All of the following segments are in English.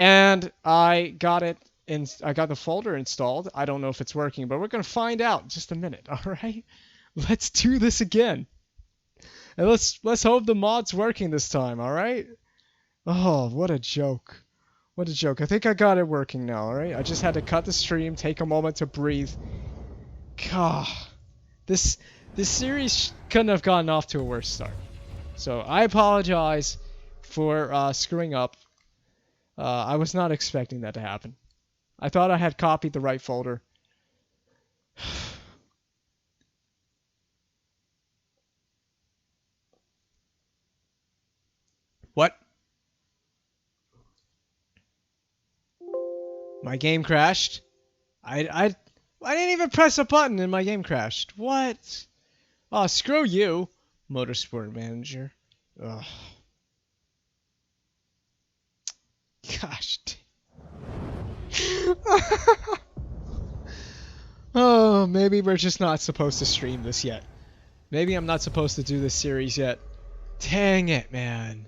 And I got it I got the folder installed. I don't know if it's working, but we're going to find out in just a minute. All right? Let's do this again. And let's hope the mod's working this time, all right? Oh, what a joke. What a joke. I think I got it working now, all right? I just had to cut the stream, take a moment to breathe. God. This series couldn't have gotten off to a worse start. So, I apologize for screwing up. I was not expecting that to happen. I thought I had copied the right folder. What? My game crashed? I didn't even press a button and my game crashed. What? Oh, screw you, Motorsport Manager. Ugh. Gosh. Oh, maybe we're just not supposed to stream this yet. Maybe I'm not supposed to do this series yet. Dang it, man.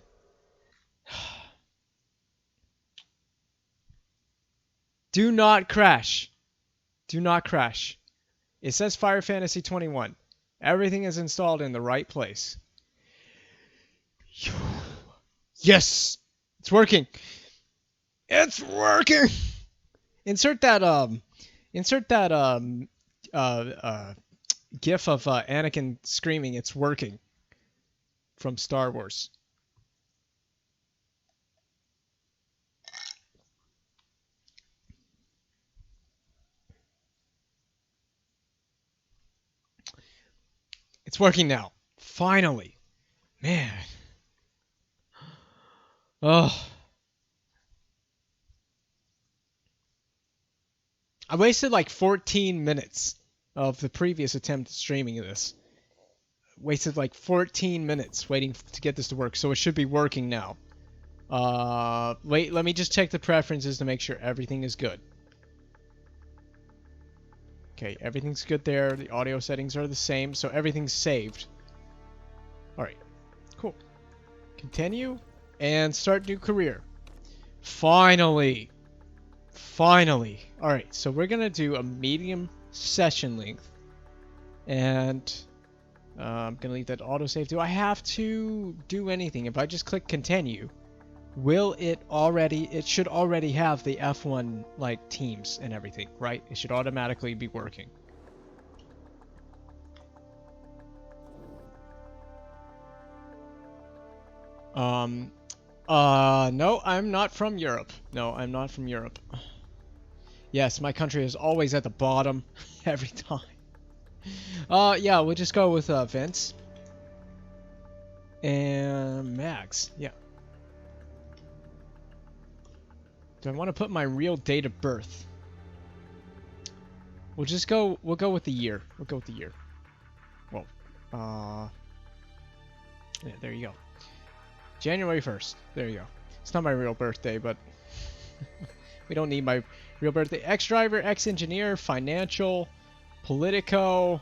Do not crash. Do not crash. It says Fire Fantasy 21. Everything is installed in the right place. Yes! It's working. It's working. Insert that gif of Anakin screaming "It's working" from Star Wars. It's working now. Finally. Man. Oh. I wasted like 14 minutes of the previous attempt at streaming this. Wasted like 14 minutes waiting to get this to work, so it should be working now. Wait, let me just check the preferences to make sure everything is good. Okay, everything's good there. The audio settings are the same, so everything's saved. Alright, cool. Continue, and start new career. Finally! Finally! Alright, so we're gonna do a medium session length. And I'm gonna leave that autosave. Do I have to do anything? If I just click continue, will it already... It should already have the F1, like, teams and everything, right? It should automatically be working. No, I'm not from Europe. No, I'm not from Europe. Yes, my country is always at the bottom every time. Yeah, we'll just go with Vince. And Max, yeah. Do I want to put my real date of birth? We'll go with the year. We'll go with the year. Well, yeah, there you go. January 1st. There you go. It's not my real birthday, but we don't need my real birthday. Ex-driver, ex-engineer, financial, Politico,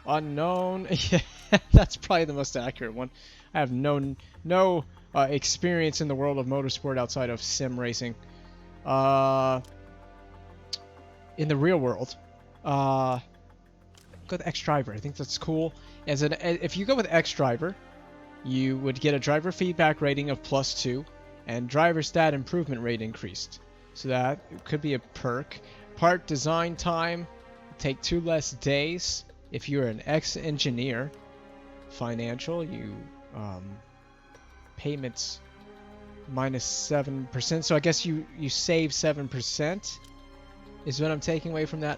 unknown. Yeah, that's probably the most accurate one. I have no experience in the world of motorsport outside of sim racing. In the real world, go with ex-driver. I think that's cool. If you go with ex-driver, you would get a driver feedback rating of +2 and driver stat improvement rate increased. So that could be a perk. Part design time, take 2 less days. If you're an ex-engineer, financial, you payments -7%. So I guess you save 7% is what I'm taking away from that.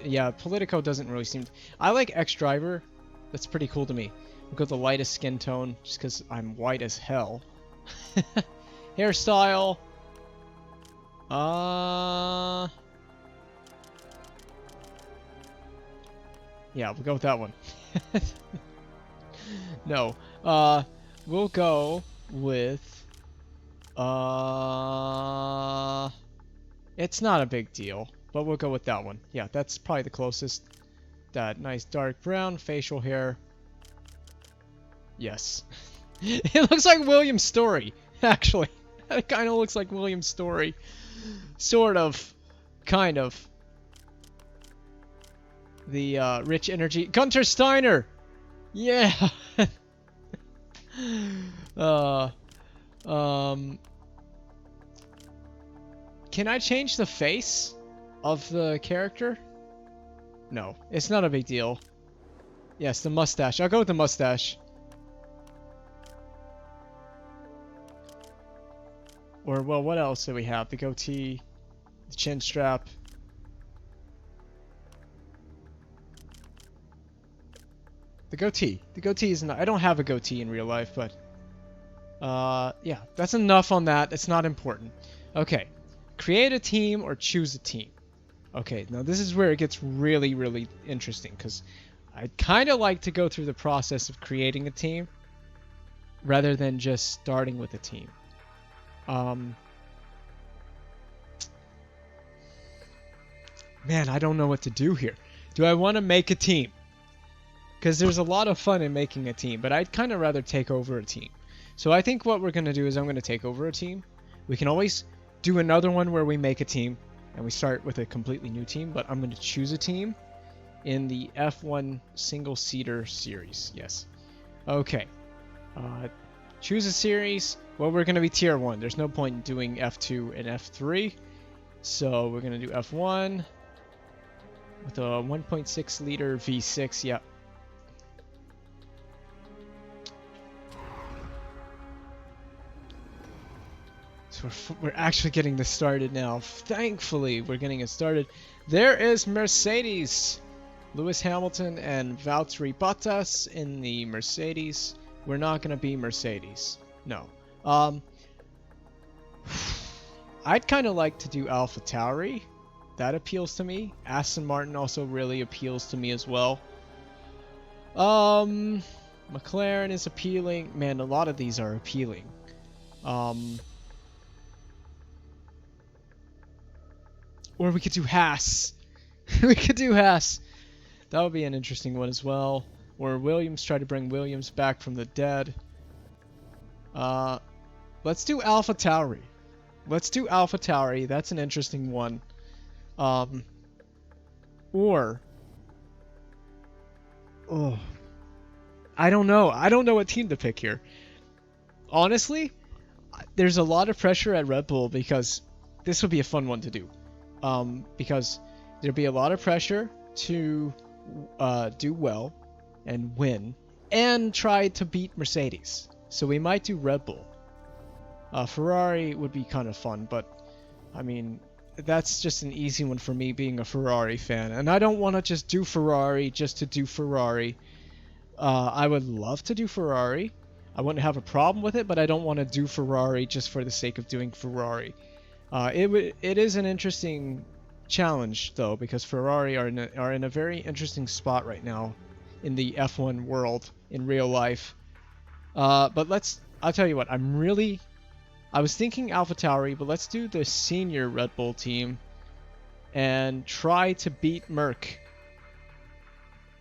Yeah, Politico doesn't really seem... I like ex-driver. That's pretty cool to me. We'll go with the lightest skin tone just because I'm white as hell. Hairstyle. Yeah, we'll go with that one. No. We'll go with... It's not a big deal, but we'll go with that one. Yeah, that's probably the closest. That nice dark brown facial hair. Yes. It looks like William's story, actually. It kind of looks like William's story. Sort of. Kind of. The rich energy. Gunter Steiner! Yeah! Um... Can I change the face of the character? No, it's not a big deal. Yes, the mustache. I'll go with the mustache. Or, well, what else do we have? The goatee, the chin strap. The goatee. The goatee is not... I don't have a goatee in real life, but... yeah, that's enough on that. It's not important. Okay. Create a team or choose a team. Okay, now this is where it gets really, really interesting, because I'd kind of like to go through the process of creating a team rather than just starting with a team. Man, I don't know what to do here. Do I want to make a team? Because there's a lot of fun in making a team, but I'd kind of rather take over a team. So I think what we're going to do is I'm going to take over a team. We can always do another one where we make a team and we start with a completely new team, but I'm going to choose a team in the F1 single-seater series. Yes. Okay. Choose a series. Well, we're going to be tier 1. There's no point in doing F2 and F3. So we're going to do F1 with a 1.6 liter V6. Yep. So we're actually getting this started now. Thankfully, we're getting it started. There is Mercedes. Lewis Hamilton and Valtteri Bottas in the Mercedes. We're not going to be Mercedes. No. I'd kind of like to do AlphaTauri. That appeals to me. Aston Martin also really appeals to me as well. McLaren is appealing. Man, a lot of these are appealing. Or we could do Haas. We could do Haas. That would be an interesting one as well. Or Williams, try to bring Williams back from the dead. Let's do AlphaTauri. Let's do AlphaTauri. That's an interesting one. Or... Oh. I don't know. I don't know what team to pick here. Honestly, there's a lot of pressure at Red Bull because this would be a fun one to do. Because there'd be a lot of pressure to do well and win and try to beat Mercedes. So we might do Red Bull. Ferrari would be kind of fun, but I mean, that's just an easy one for me being a Ferrari fan. And I don't want to just do Ferrari just to do Ferrari. I would love to do Ferrari. I wouldn't have a problem with it, but I don't want to do Ferrari just for the sake of doing Ferrari. It is an interesting challenge, though, because Ferrari are in a very interesting spot right now in the F1 world in real life. But I'll tell you what, I was thinking AlphaTauri, but let's do the senior Red Bull team and try to beat Merc.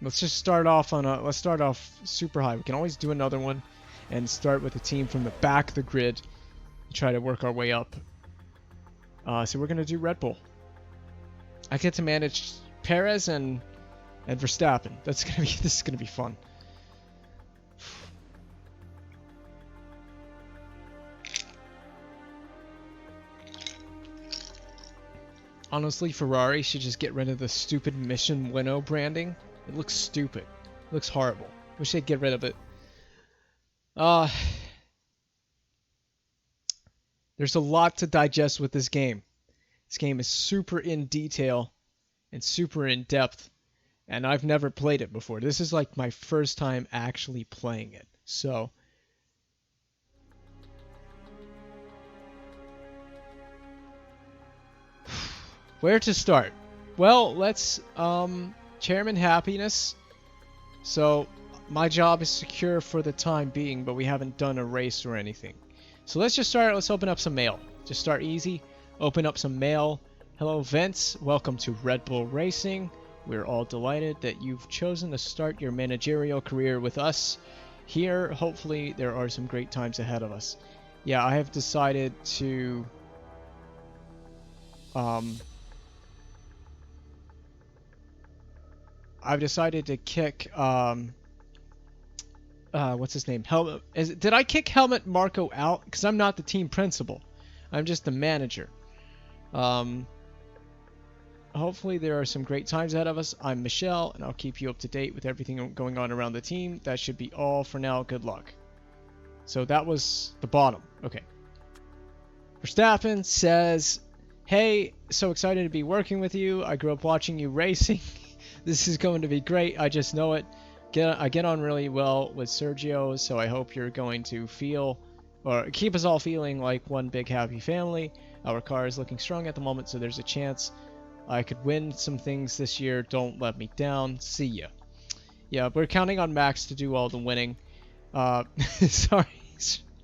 Let's just start off let's start off super high. We can always do another one and start with a team from the back of the grid and try to work our way up. So we're gonna do Red Bull. I get to manage Perez and Verstappen. This is gonna be fun. Honestly, Ferrari should just get rid of the stupid Mission Winnow branding. It looks stupid. It looks horrible. Wish they'd get rid of it. There's a lot to digest with this game. This game is super in detail and super in depth, and I've never played it before. This is like my first time actually playing it. So where to start? Well, let's Chairman Happiness. So my job is secure for the time being, but we haven't done a race or anything. So let's just start. Let's open up some mail. Just start easy. Open up some mail. Hello, Vince. Welcome to Red Bull Racing. We're all delighted that you've chosen to start your managerial career with us. Here, hopefully, there are some great times ahead of us. Yeah, I have decided to kick what's his name? Did I kick Helmut Marko out? Because I'm not the team principal. I'm just the manager. Um, Hopefully there are some great times ahead of us. I'm Michelle, and I'll keep you up to date with everything going on around the team. That should be all for now. Good luck. So that was the bottom. Okay. Verstappen says, hey, so excited to be working with you. I grew up watching you racing. This is going to be great. I just know it. I get on really well with Sergio, so I hope you're going to feel or keep us all feeling like one big happy family. Our car is looking strong at the moment, so there's a chance I could win some things this year. Don't let me down. See ya. Yeah, we're counting on Max to do all the winning. Sorry,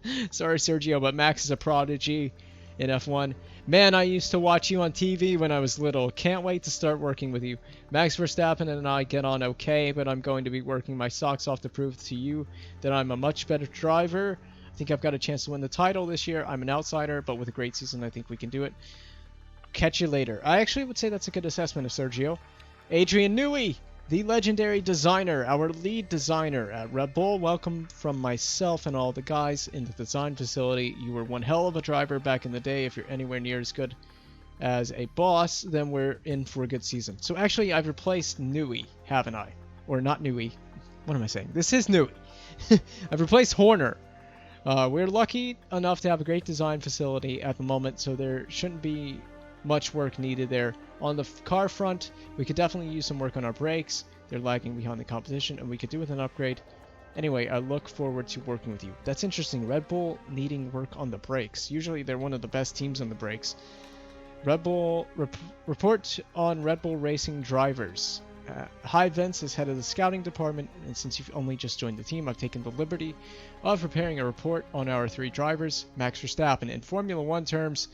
Sergio, but Max is a prodigy in F1. Man, I used to watch you on TV when I was little. Can't wait to start working with you. Max Verstappen and I get on okay, but I'm going to be working my socks off to prove to you that I'm a much better driver. I think I've got a chance to win the title this year. I'm an outsider, but with a great season, I think we can do it. Catch you later. I actually would say that's a good assessment of Sergio. Adrian Newey, the legendary designer, our lead designer at Red Bull. Welcome from myself and all the guys in the design facility. You were one hell of a driver back in the day. If you're anywhere near as good as a boss, then we're in for a good season. So actually, I've replaced Newey, haven't I? Or not Newey. What am I saying? This is Newey. I've replaced Horner. We're lucky enough to have a great design facility at the moment, so there shouldn't be much work needed there. On the car front, we could definitely use some work on our brakes. They're lagging behind the competition, and we could do with an upgrade. Anyway, I look forward to working with you. That's interesting. Red Bull needing work on the brakes. Usually they're one of the best teams on the brakes. Red Bull report on Red Bull racing drivers. Hi, Vince is head of the scouting department, and since you've only just joined the team, I've taken the liberty of preparing a report on our 3 drivers. Max Verstappen. In Formula 1 terms,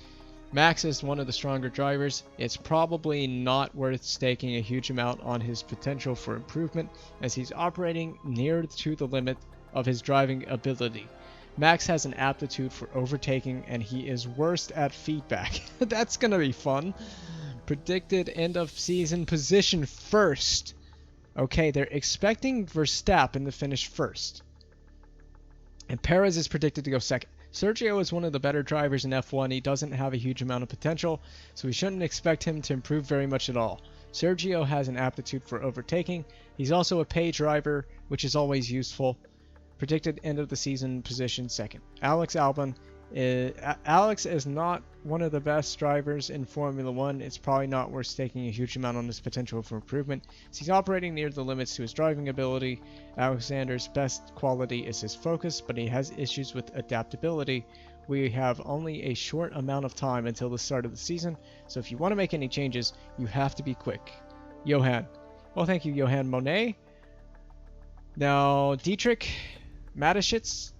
Max is one of the stronger drivers. It's probably not worth staking a huge amount on his potential for improvement, as he's operating near to the limit of his driving ability. Max has an aptitude for overtaking, and he is worst at feedback. That's gonna be fun. Predicted end of season position first. Okay, they're expecting Verstappen to finish first. And Perez is predicted to go second. Sergio is one of the better drivers in F1. He doesn't have a huge amount of potential, so we shouldn't expect him to improve very much at all. Sergio has an aptitude for overtaking. He's also a pay driver, which is always useful. Predicted end of the season position second. Alex is not one of the best drivers in Formula 1. It's probably not worth staking a huge amount on his potential for improvement. So he's operating near the limits to his driving ability. Alexander's best quality is his focus, but he has issues with adaptability. We have only a short amount of time until the start of the season, so if you want to make any changes, you have to be quick. Johan. Well, thank you, Johan Monet. Now, Dietrich Mateschitz.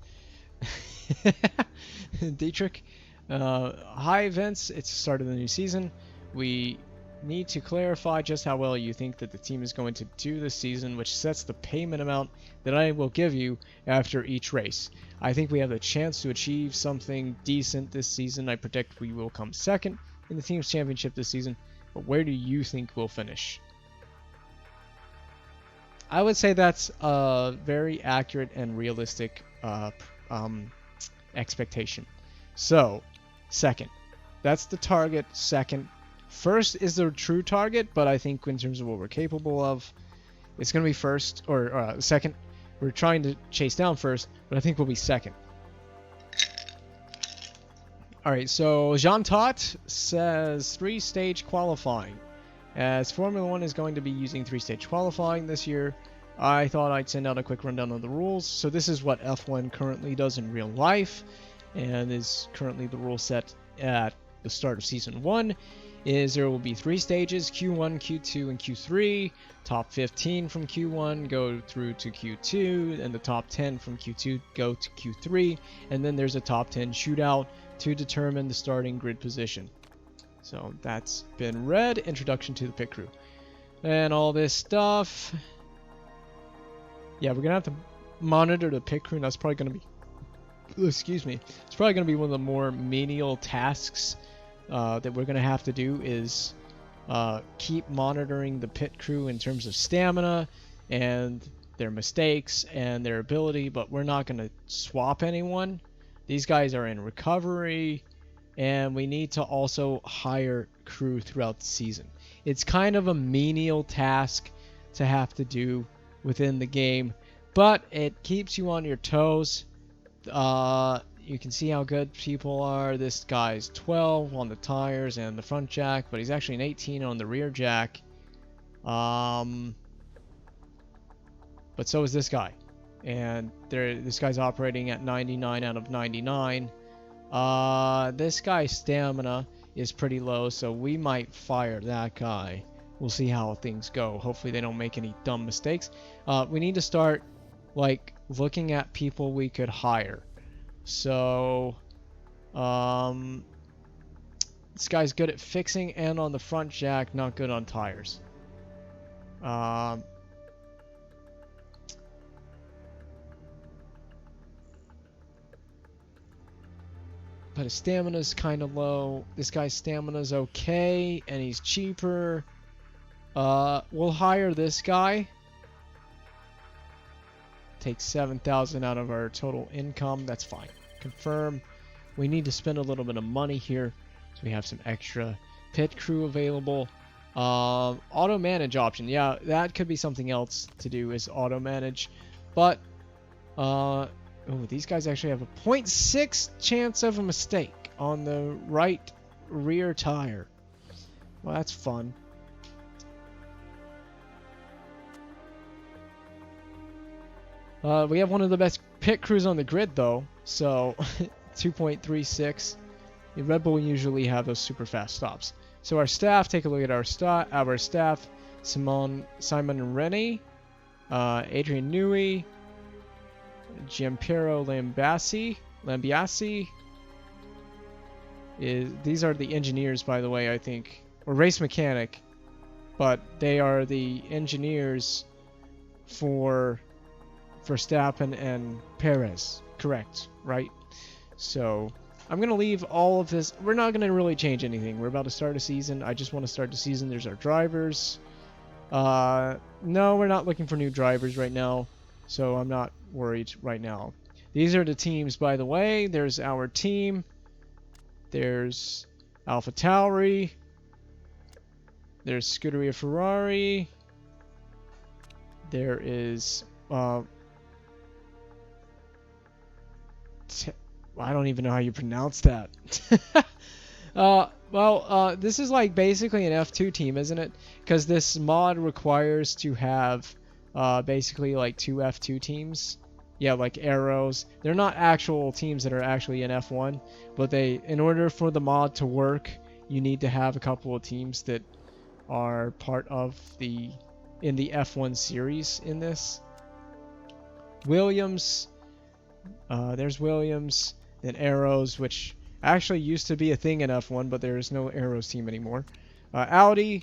Dietrich. Hi, Vince. It's the start of the new season. We need to clarify just how well you think that the team is going to do this season, which sets the payment amount that I will give you after each race. I think we have a chance to achieve something decent this season. I predict we will come second in the team's championship this season, but where do you think we'll finish? I would say that's a very accurate and realistic expectation. So, second. That's the target, second. First is the true target, but I think in terms of what we're capable of, it's going to be first, or second. We're trying to chase down first, but I think we'll be second. Alright, so Jean Tot says 3-stage qualifying. As Formula 1 is going to be using 3-stage qualifying this year, I thought I'd send out a quick rundown of the rules. So this is what F1 currently does in real life, and is currently the rule set at the start of Season 1, is there will be 3 stages, Q1, Q2, and Q3. Top 15 from Q1 go through to Q2, and the top 10 from Q2 go to Q3, and then there's a top 10 shootout to determine the starting grid position. So that's been read. Introduction to the pit crew. And all this stuff. Yeah, we're going to have to monitor the pit crew, and that's probably going to be excuse me. It's probably going to be one of the more menial tasks that we're going to have to do is keep monitoring the pit crew in terms of stamina and their mistakes and their ability, but we're not going to swap anyone. These guys are in recovery, and we need to also hire crew throughout the season. It's kind of a menial task to have to do within the game, but it keeps you on your toes. You can see how good people are. This guy's 12 on the tires and the front jack, but he's actually an 18 on the rear jack. But so is this guy. And this guy's operating at 99 out of 99. This guy's stamina is pretty low, so we might fire that guy. We'll see how things go. Hopefully they don't make any dumb mistakes. We need to start looking at people we could hire. So this guy's good at fixing and on the front jack, not good on tires. But his stamina's kind of low. This guy's stamina's okay, and he's cheaper. We'll hire this guy. Take 7,000 out of our total income. That's fine. Confirm. We need to spend a little bit of money here, so we have some extra pit crew available. Auto manage option. Yeah, that could be something else to do, is auto manage. But oh, these guys actually have a 0.6 chance of a mistake on the right rear tire. Well, that's fun. We have one of the best pit crews on the grid, though. So 2.36. Red Bull usually have those super fast stops. So our staff, take a look at our staff. Simon Rennie, Adrian Newey, Giampiero Lambiasi. These are the engineers, by the way, I think. Or race mechanic. But they are the engineers for Verstappen and Perez. Correct, right? So I'm going to leave all of this. We're not going to really change anything. We're about to start a season. I just want to start the season. There's our drivers. No, we're not looking for new drivers right now. So I'm not worried right now. These are the teams, by the way. There's our team. There's Alpha Tauri. There's Scuderia Ferrari. There is I don't even know how you pronounce that. This is like basically an F2 team, isn't it? Because this mod requires to have basically like 2 F2 teams. Yeah, like arrows. They're not actual teams that are actually in F1, but in order for the mod to work, you need to have a couple of teams that are part of in the F1 series in this. Williams. There's Williams. Then Arrows, which actually used to be a thing in F1, but there is no Arrows team anymore. Audi,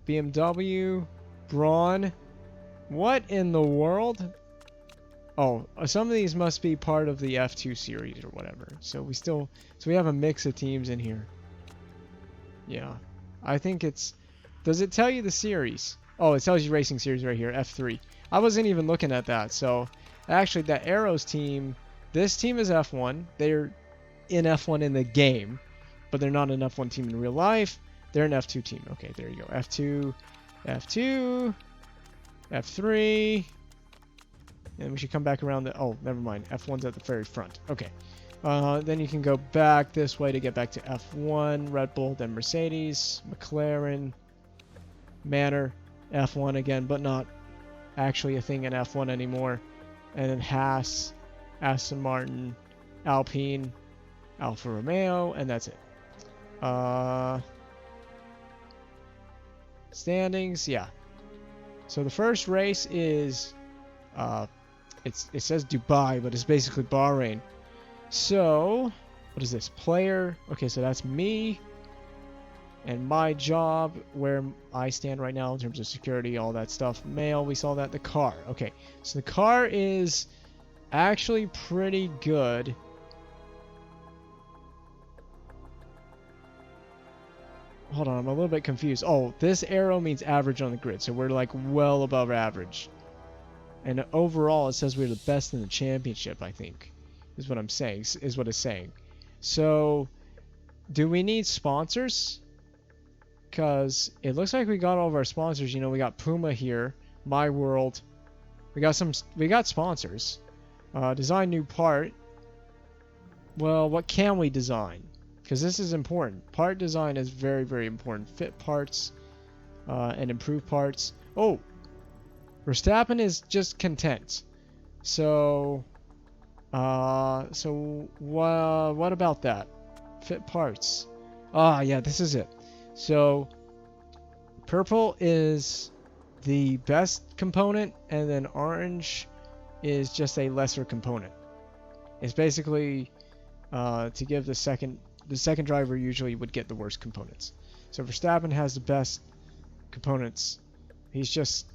BMW, Braun. What in the world? Oh, some of these must be part of the F2 series or whatever. So we have a mix of teams in here. Yeah, I think it's. Does it tell you the series? Oh, it tells you racing series right here, F3. I wasn't even looking at that. So actually, that Arrows team. This team is F1. They're in F1 in the game, but they're not an F1 team in real life. They're an F2 team. Okay, there you go. F2, F2, F3. And we should come back around oh, never mind. F1's at the very front. Okay. Then you can go back this way to get back to F1, Red Bull, then Mercedes, McLaren, Manor, F1 again, but not actually a thing in F1 anymore. And then Haas, Aston Martin, Alpine, Alfa Romeo, and that's it. Standings, yeah. So the first race is, it says Dubai, but it's basically Bahrain. So, what is this? Player. Okay, so that's me. And my job, where I stand right now in terms of security, all that stuff. Mail, we saw that. The car. Okay, so the car is actually pretty good. hold on, I'm a little bit confused. Oh, this arrow means average on the grid, so we're like well above average. And overall, it says we're the best in the championship, I think, is what I'm saying, is what it's saying. So, do we need sponsors? Because it looks like we got all of our sponsors. You know, we got Puma here, My World. We got sponsors. Design new part. Well, what can we design? Because this is important. Part design is very, very important. Fit parts and improve parts. Oh, Verstappen is just content. So, what about that? Fit parts. Ah, yeah, this is it. So, purple is the best component, and then orange is just a lesser component. It's basically to give the second driver usually would get the worst components. So Verstappen has the best components. He's just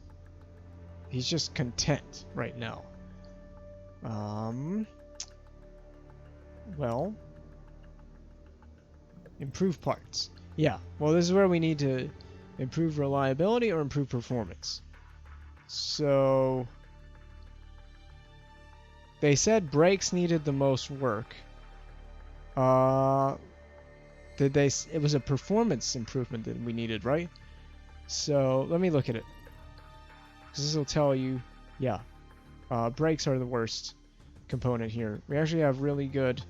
content right now. Well, improve parts. Yeah, well, this is where we need to improve reliability or improve performance. So they said brakes needed the most work. It was a performance improvement that we needed, right? So let me look at it, because this will tell you. Yeah, brakes are the worst component here. We actually have really good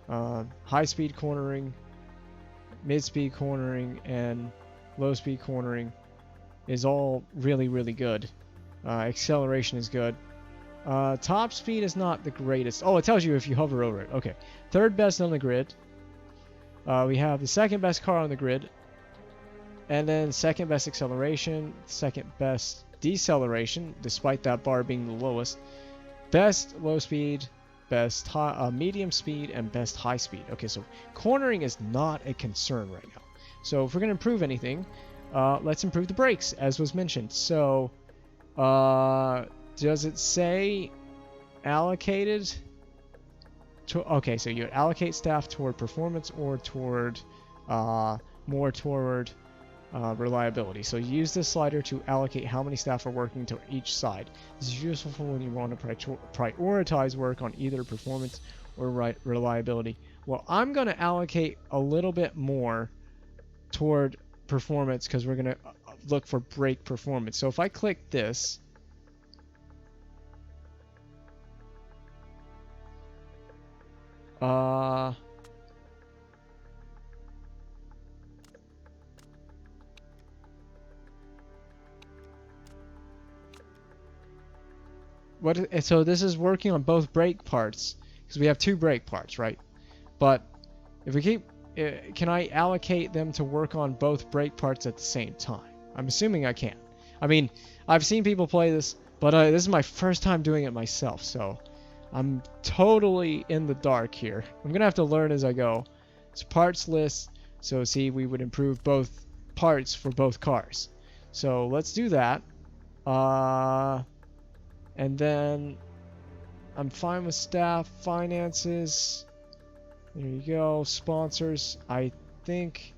high-speed cornering, mid-speed cornering, and low-speed cornering is all really, really good. Acceleration is good. Top speed is not the greatest. Oh, it tells you if you hover over it. Okay. Third best on the grid. We have the second best car on the grid. And then second best acceleration. Second best deceleration, despite that bar being the lowest. Best low speed. Best medium speed. And best high speed. Okay, so cornering is not a concern right now. So if we're going to improve anything, let's improve the brakes, as was mentioned. So, does it say allocated? Okay, so you allocate staff toward performance or toward more toward reliability. So use this slider to allocate how many staff are working to each side. This is useful when you want to prioritize work on either performance or reliability. Well, I'm going to allocate a little bit more toward performance because we're going to look for brake performance. So if I click this, so this is working on both brake parts because we have two brake parts, right? But if we keep, can I allocate them to work on both brake parts at the same time? I'm assuming I can. I mean, I've seen people play this, but this is my first time doing it myself, so I'm totally in the dark here. I'm gonna have to learn as I go. It's parts list, so see, we would improve both parts for both cars. So let's do that. And then I'm fine with staff, finances. There you go. Sponsors. I think,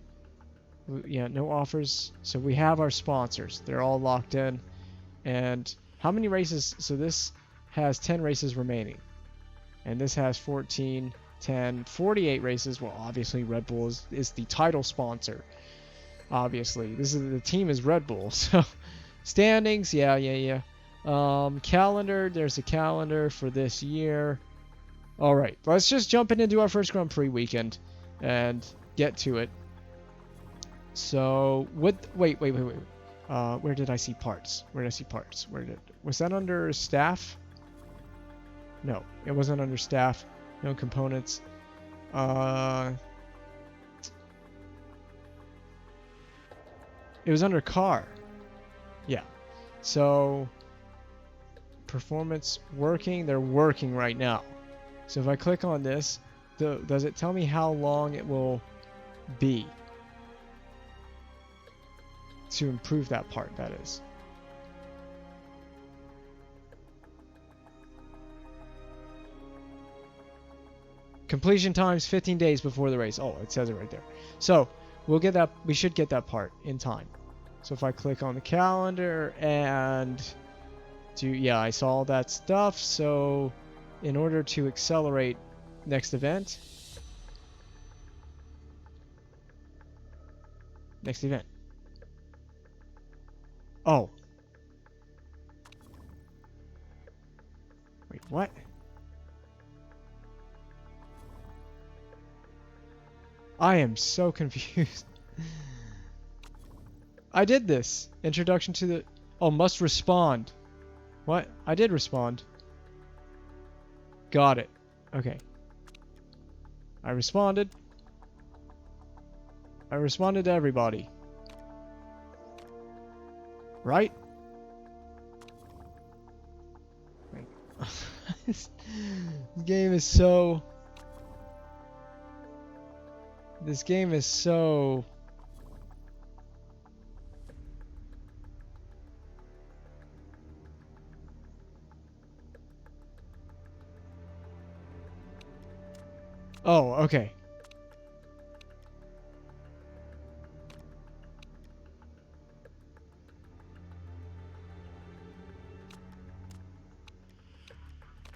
yeah, no offers. So we have our sponsors. They're all locked in. And how many races? So this has 10 races remaining. And this has 14, 10, 48 races. Well, obviously Red Bull is the title sponsor. Obviously. The team is Red Bull. So standings, yeah. Calendar, there's a calendar for this year. All right, let's just jump in and do our first Grand Prix weekend and get to it. So, wait. Where did I see parts? Was that under staff? No, it wasn't under staff. No components. It was under car. Yeah. So, performance working. They're working right now. So if I click on this, does it tell me how long it will be to improve that part, that is? Completion times 15 days before the race. Oh, it says it right there. So we'll get that. We should get that part in time. So if I click on the calendar and yeah, I saw all that stuff. So in order to accelerate next event, Oh. Wait, what? I am so confused. I did this. Introduction to the... Oh, must respond. What? I did respond. Got it. Okay. I responded. I responded to everybody. Right? Wait. This game is so... This game is so... Oh, okay.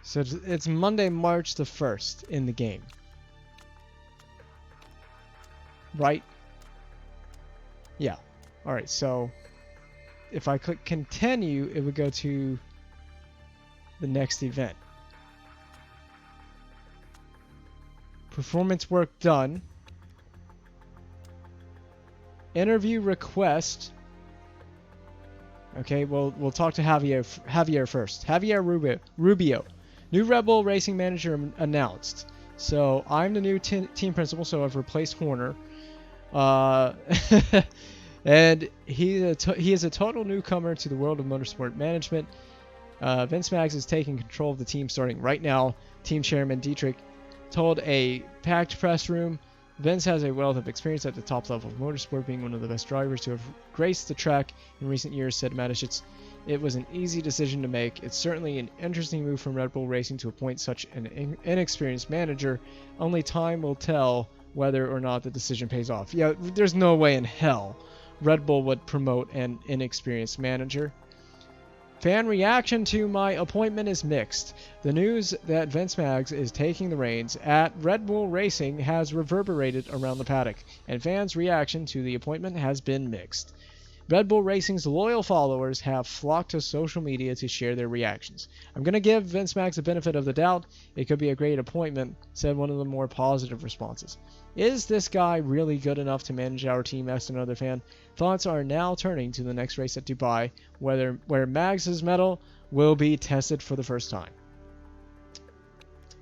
So it's Monday, March the 1st in the game. Right? Yeah. Alright, so if I click continue, it would go to the next event. Performance work done. Interview request. Okay, well, we'll talk to Javier first. Javier Rubio. New Red Bull Racing Manager announced. So I'm the new team principal, so I've replaced Horner. And he is a total newcomer to the world of motorsport management. Vince Maggs is taking control of the team starting right now. Team chairman Dietrich told a packed press room, Vince has a wealth of experience at the top level of motorsport, being one of the best drivers to have graced the track in recent years, said Mateschitz. It was an easy decision to make. It's certainly an interesting move from Red Bull Racing to appoint such an inexperienced manager. Only time will tell whether or not the decision pays off. Yeah, there's no way in hell Red Bull would promote an inexperienced manager. Fan reaction to my appointment is mixed. The news that Vince Maggs is taking the reins at Red Bull Racing has reverberated around the paddock, and fans' reaction to the appointment has been mixed. Red Bull Racing's loyal followers have flocked to social media to share their reactions. I'm going to give Vince Maggs the benefit of the doubt. It could be a great appointment, said one of the more positive responses. Is this guy really good enough to manage our team? Asked another fan. Thoughts are now turning to the next race at Dubai, where Maggs' mettle will be tested for the first time.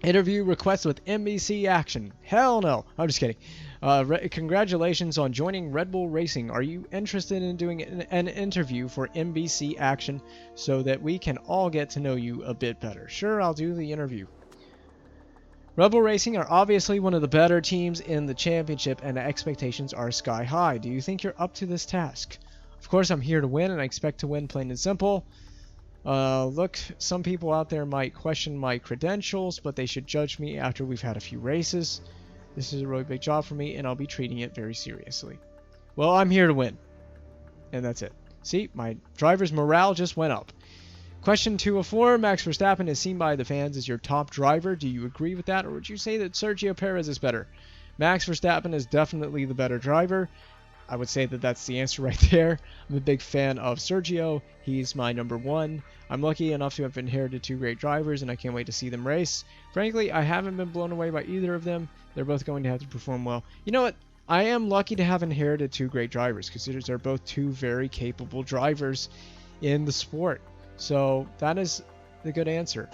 Interview request with NBC Action. Hell no. I'm just kidding. Congratulations on joining Red Bull Racing. Are you interested in doing an interview for NBC Action so that we can all get to know you a bit better? Sure, I'll do the interview. Red Bull Racing are obviously one of the better teams in the championship, and the expectations are sky high. Do you think you're up to this task? Of course, I'm here to win, and I expect to win, plain and simple. Look, some people out there might question my credentials, but they should judge me after we've had a few races. This is a really big job for me, and I'll be treating it very seriously. Well, I'm here to win. And that's it. See, my driver's morale just went up. Question 204. Max Verstappen is seen by the fans as your top driver. Do you agree with that, or would you say that Sergio Perez is better? Max Verstappen is definitely the better driver. I would say that that's the answer right there. I'm a big fan of Sergio. He's my number one. I'm lucky enough to have inherited two great drivers, and I can't wait to see them race. Frankly, I haven't been blown away by either of them. They're both going to have to perform well. You know what? I am lucky to have inherited two great drivers, because they're both two very capable drivers in the sport. So that is the good answer.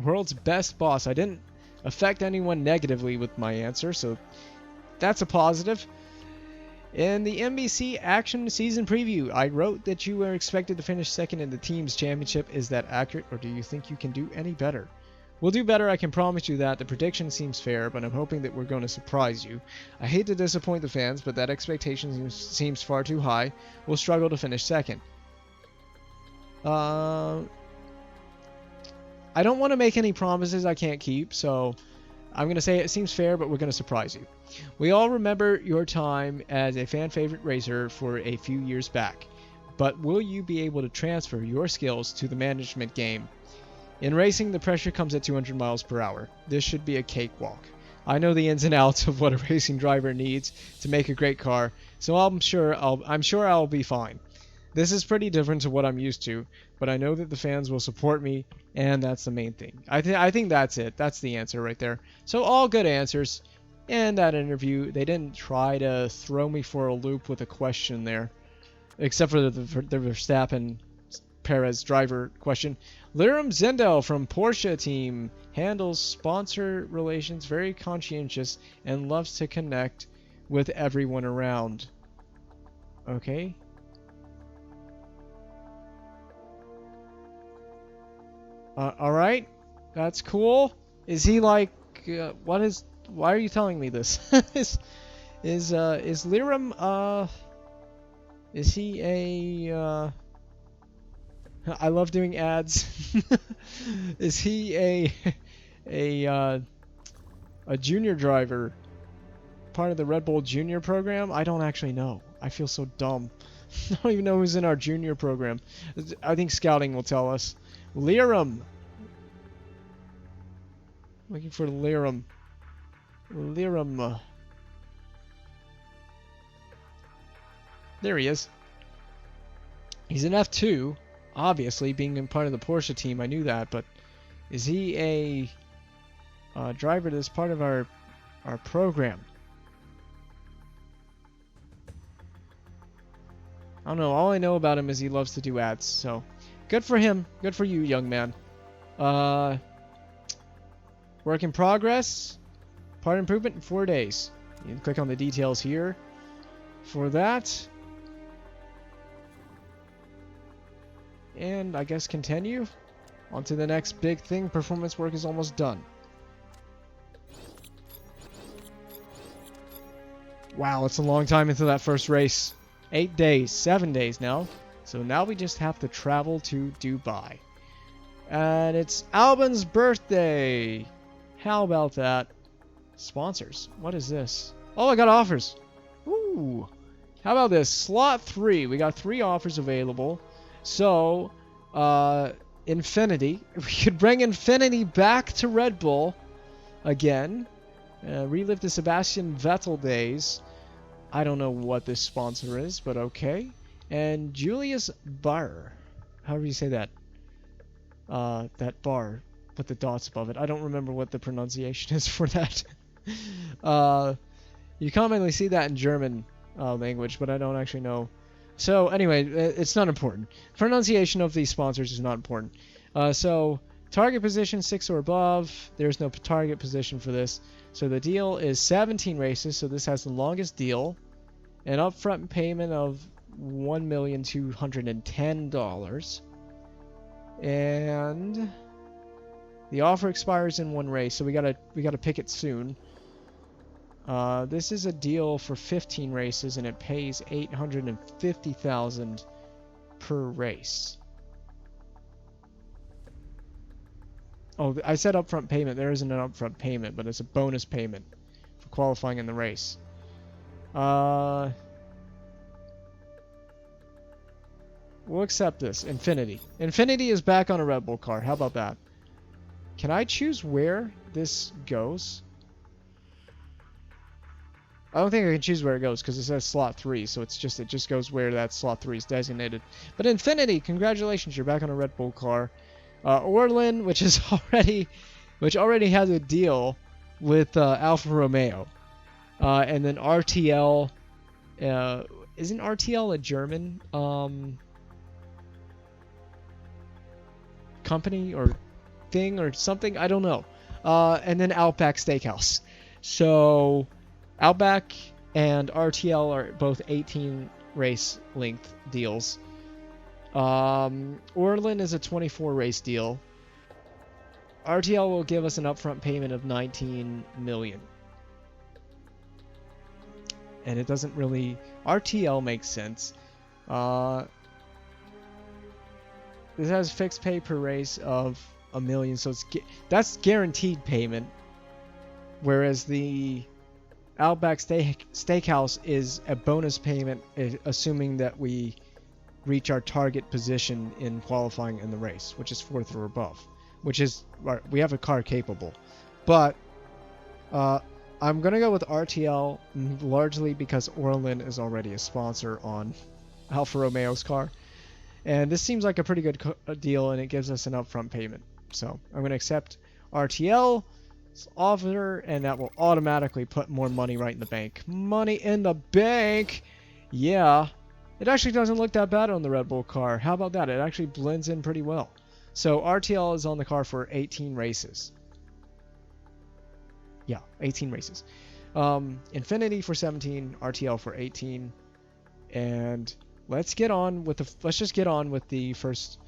World's best boss. I didn't affect anyone negatively with my answer, so that's a positive. In the NBC Action Season Preview, I wrote that you were expected to finish second in the team's championship. Is that accurate, or do you think you can do any better? We'll do better, I can promise you that. The prediction seems fair, but I'm hoping that we're going to surprise you. I hate to disappoint the fans, but that expectation seems far too high. We'll struggle to finish second. I don't want to make any promises I can't keep, so I'm going to say it seems fair, but we're going to surprise you. We all remember your time as a fan favorite racer for a few years back, but will you be able to transfer your skills to the management game? In racing, the pressure comes at 200 miles per hour. This should be a cakewalk. I know the ins and outs of what a racing driver needs to make a great car, so I'm sure I'll be fine. This is pretty different to what I'm used to, but I know that the fans will support me, and that's the main thing. I think that's it. That's the answer right there. So all good answers. In that interview, they didn't try to throw me for a loop with a question there, except for the Verstappen Perez driver question. Liram Zendel from Porsche team handles sponsor relations, very conscientious, and loves to connect with everyone around. Okay. Alright. That's cool. Is he like, why are you telling me this? is Liram, is he a, I love doing ads. Is he a junior driver, part of the Red Bull Junior program? I don't actually know. I feel so dumb. I don't even know who's in our junior program. I think scouting will tell us. Liram. Looking for Liram. Liram. There he is. He's an F2. Obviously, being in part of the Porsche team, I knew that, but is he a driver that's part of our program? I don't know. All I know about him is he loves to do ads, so good for him. Good for you, young man. Work in progress. Part improvement in 4 days. You can click on the details here for that. And I guess continue. On to the next big thing. Performance work is almost done. Wow, it's a long time into that first race. 8 days, 7 days now. So now we just have to travel to Dubai. And it's Albin's birthday. How about that? Sponsors. What is this? Oh, I got offers. Ooh. How about this? Slot 3. We got 3 offers available. So, Infinity. We could bring Infinity back to Red Bull again. Relive the Sebastian Vettel days. I don't know what this sponsor is, but okay. And Julius Barr. However you say that. That bar with the dots above it. I don't remember what the pronunciation is for that. You commonly see that in German language, but I don't actually know. So anyway, it's not important. Pronunciation of these sponsors is not important. So target position 6 or above. There's no target position for this. So the deal is 17 races. So this has the longest deal. An upfront payment of $1,210,000. And the offer expires in 1 race, so we gotta pick it soon. This is a deal for 15 races, and it pays $850,000 per race. Oh, I said upfront payment. There isn't an upfront payment, but it's a bonus payment for qualifying in the race. We'll accept this. Infinity. Infinity is back on a Red Bull car. How about that? Can I choose where this goes? I don't think I can choose where it goes because it says slot 3, so it just goes where that slot 3 is designated. But Infinity, congratulations, you're back on a Red Bull car. Orlin, which already has a deal with Alfa Romeo, and then RTL. Isn't RTL a German company or thing or something? I don't know. And then Outback Steakhouse. So Outback and RTL are both 18 race length deals. Orlin is a 24 race deal. RTL will give us an upfront payment of $19 million. And it doesn't really... RTL makes sense. This has fixed pay per race of $1 million, so that's guaranteed payment. whereas the Outback Steakhouse is a bonus payment, assuming that we reach our target position in qualifying in the race, which is 4th or above, which is, we have a car capable. But I'm going to go with RTL largely because Orlin is already a sponsor on Alfa Romeo's car. And this seems like a pretty good deal, and it gives us an upfront payment. So I'm going to accept RTL's offer, and that will automatically put more money right in the bank. Money in the bank! Yeah. It actually doesn't look that bad on the Red Bull car. How about that? It actually blends in pretty well. So RTL is on the car for 18 races. Yeah, 18 races. Infinity for 17, RTL for 18, and let's just get on with the first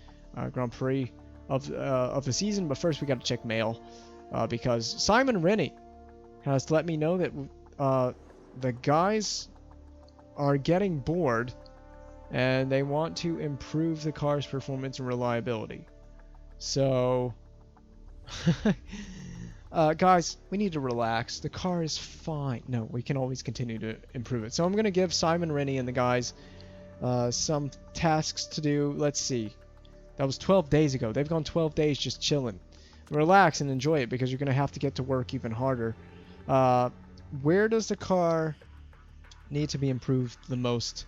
Grand Prix of the season. But first, we got to check mail because Simon Rennie has let me know that the guys are getting bored and they want to improve the car's performance and reliability. So, guys, we need to relax. The car is fine. No, we can always continue to improve it. So I'm going to give Simon Rennie and the guys some tasks to do. Let's see. That was 12 days ago. They've gone 12 days just chilling. Relax and enjoy it because you're going to have to get to work even harder. Where does the car need to be improved the most?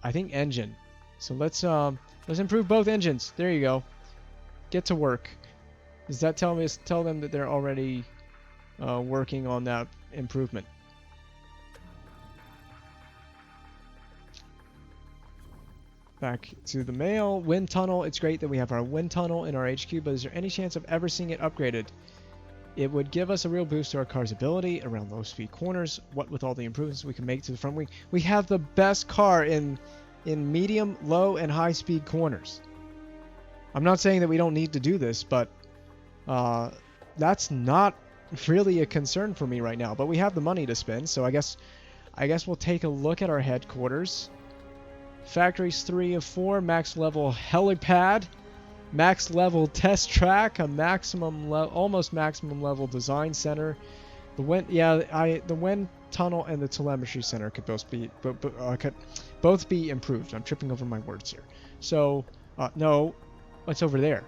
I think engine. So let's improve both engines. There you go. Get to work. Does that tell them that they're already working on that improvement? Back to the mail. Wind tunnel. It's great that we have our wind tunnel in our HQ, but is there any chance of ever seeing it upgraded? It would give us a real boost to our car's ability around low speed corners. What with all the improvements we can make to the front wing. We have the best car in medium, low, and high speed corners. I'm not saying that we don't need to do this, but that's not really a concern for me right now. But we have the money to spend, so I guess we'll take a look at our headquarters. Factories 3 of 4, max level helipad, max level test track, a maximum almost maximum level design center. The wind tunnel and the telemetry center could both be improved. I'm tripping over my words here. So no, what's over there?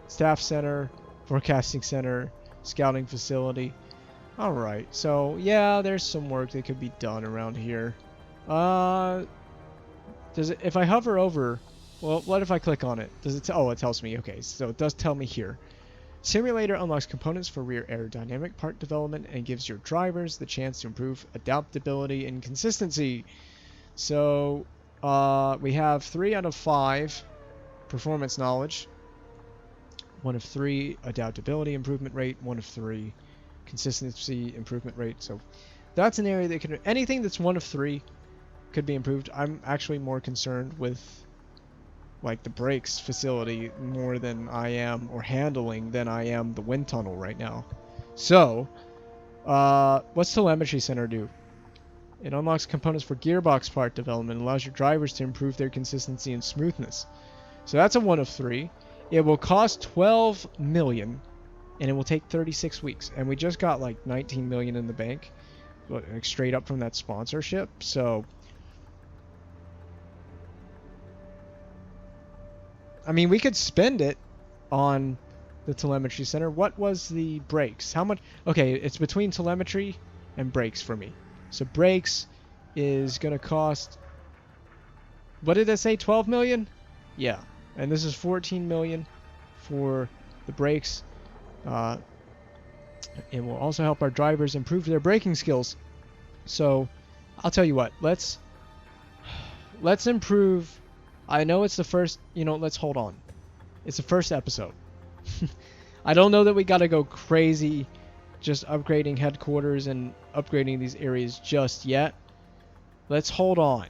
Staff center, forecasting center, scouting facility. All right. So yeah, there's some work that could be done around here. If I hover over, well, what if I click on it? Does it? Oh, it tells me. Okay, so it does tell me here. Simulator unlocks components for rear aerodynamic part development and gives your drivers the chance to improve adaptability and consistency. So we have 3 out of 5 performance knowledge, 1 of 3 adaptability improvement rate, 1 of 3 consistency improvement rate. So that's an area that can, anything that's 1 of 3 could be improved. I'm actually more concerned with like the brakes facility more than I am, or handling than I am the wind tunnel right now. So what's telemetry center do? It unlocks components for gearbox part development and allows your drivers to improve their consistency and smoothness. So that's a 1 of 3. It will cost 12 million and it will take 36 weeks, and we just got like 19 million in the bank, like straight up from that sponsorship. So I mean, we could spend it on the telemetry center. What was the brakes? How much? Okay, it's between telemetry and brakes for me. So brakes is going to cost, what did I say, 12 million? Yeah. And this is 14 million for the brakes. It will also help our drivers improve their braking skills. So I'll tell you what, let's improve. I know it's the first, let's hold on. It's the first episode. I don't know that we got to go crazy just upgrading headquarters and upgrading these areas just yet. Let's hold on.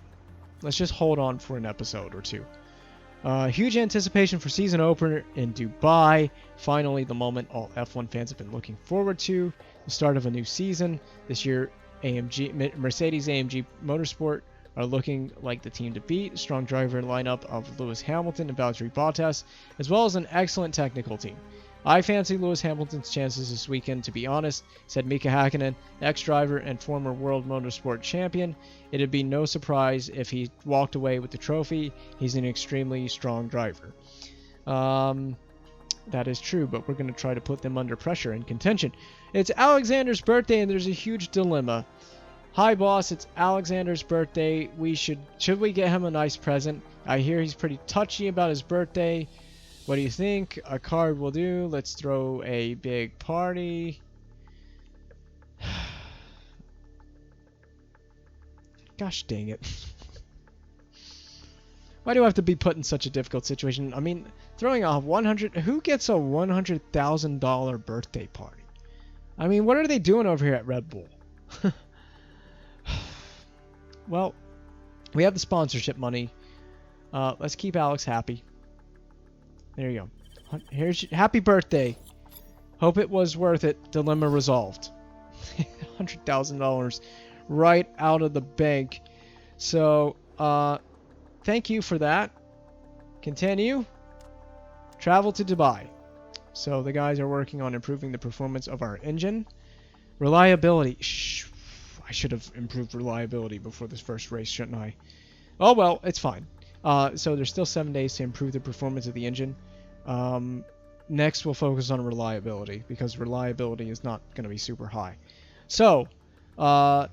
Let's just hold on for an episode or two. Huge anticipation for season opener in Dubai. Finally, the moment all F1 fans have been looking forward to. The start of a new season. This year, Mercedes-AMG Motorsport are looking like the team to beat. A strong driver lineup of Lewis Hamilton and Valtteri Bottas, as well as an excellent technical team. I fancy Lewis Hamilton's chances this weekend, to be honest, said Mika Hakkinen, ex-driver and former World Motorsport champion. It'd be no surprise if he walked away with the trophy. He's an extremely strong driver. That is true, but we're going to try to put them under pressure and contention. It's Alexander's birthday, and there's a huge dilemma. Hi, boss. It's Alexander's birthday. Should we get him a nice present? I hear he's pretty touchy about his birthday. What do you think? A card will do. Let's throw a big party. Gosh dang it. Why do I have to be put in such a difficult situation? I mean, throwing a who gets a $100,000 birthday party? I mean, what are they doing over here at Red Bull? Well, we have the sponsorship money. Let's keep Alex happy. There you go. Here's happy birthday. Hope it was worth it. Dilemma resolved. $100,000 right out of the bank. So, thank you for that. Continue. Travel to Dubai. So the guys are working on improving the performance of our engine. Reliability. Shh. I should have improved reliability before this first race, shouldn't I? Oh well, it's fine. So there's still 7 days to improve the performance of the engine. Next, we'll focus on reliability, because reliability is not going to be super high. So, the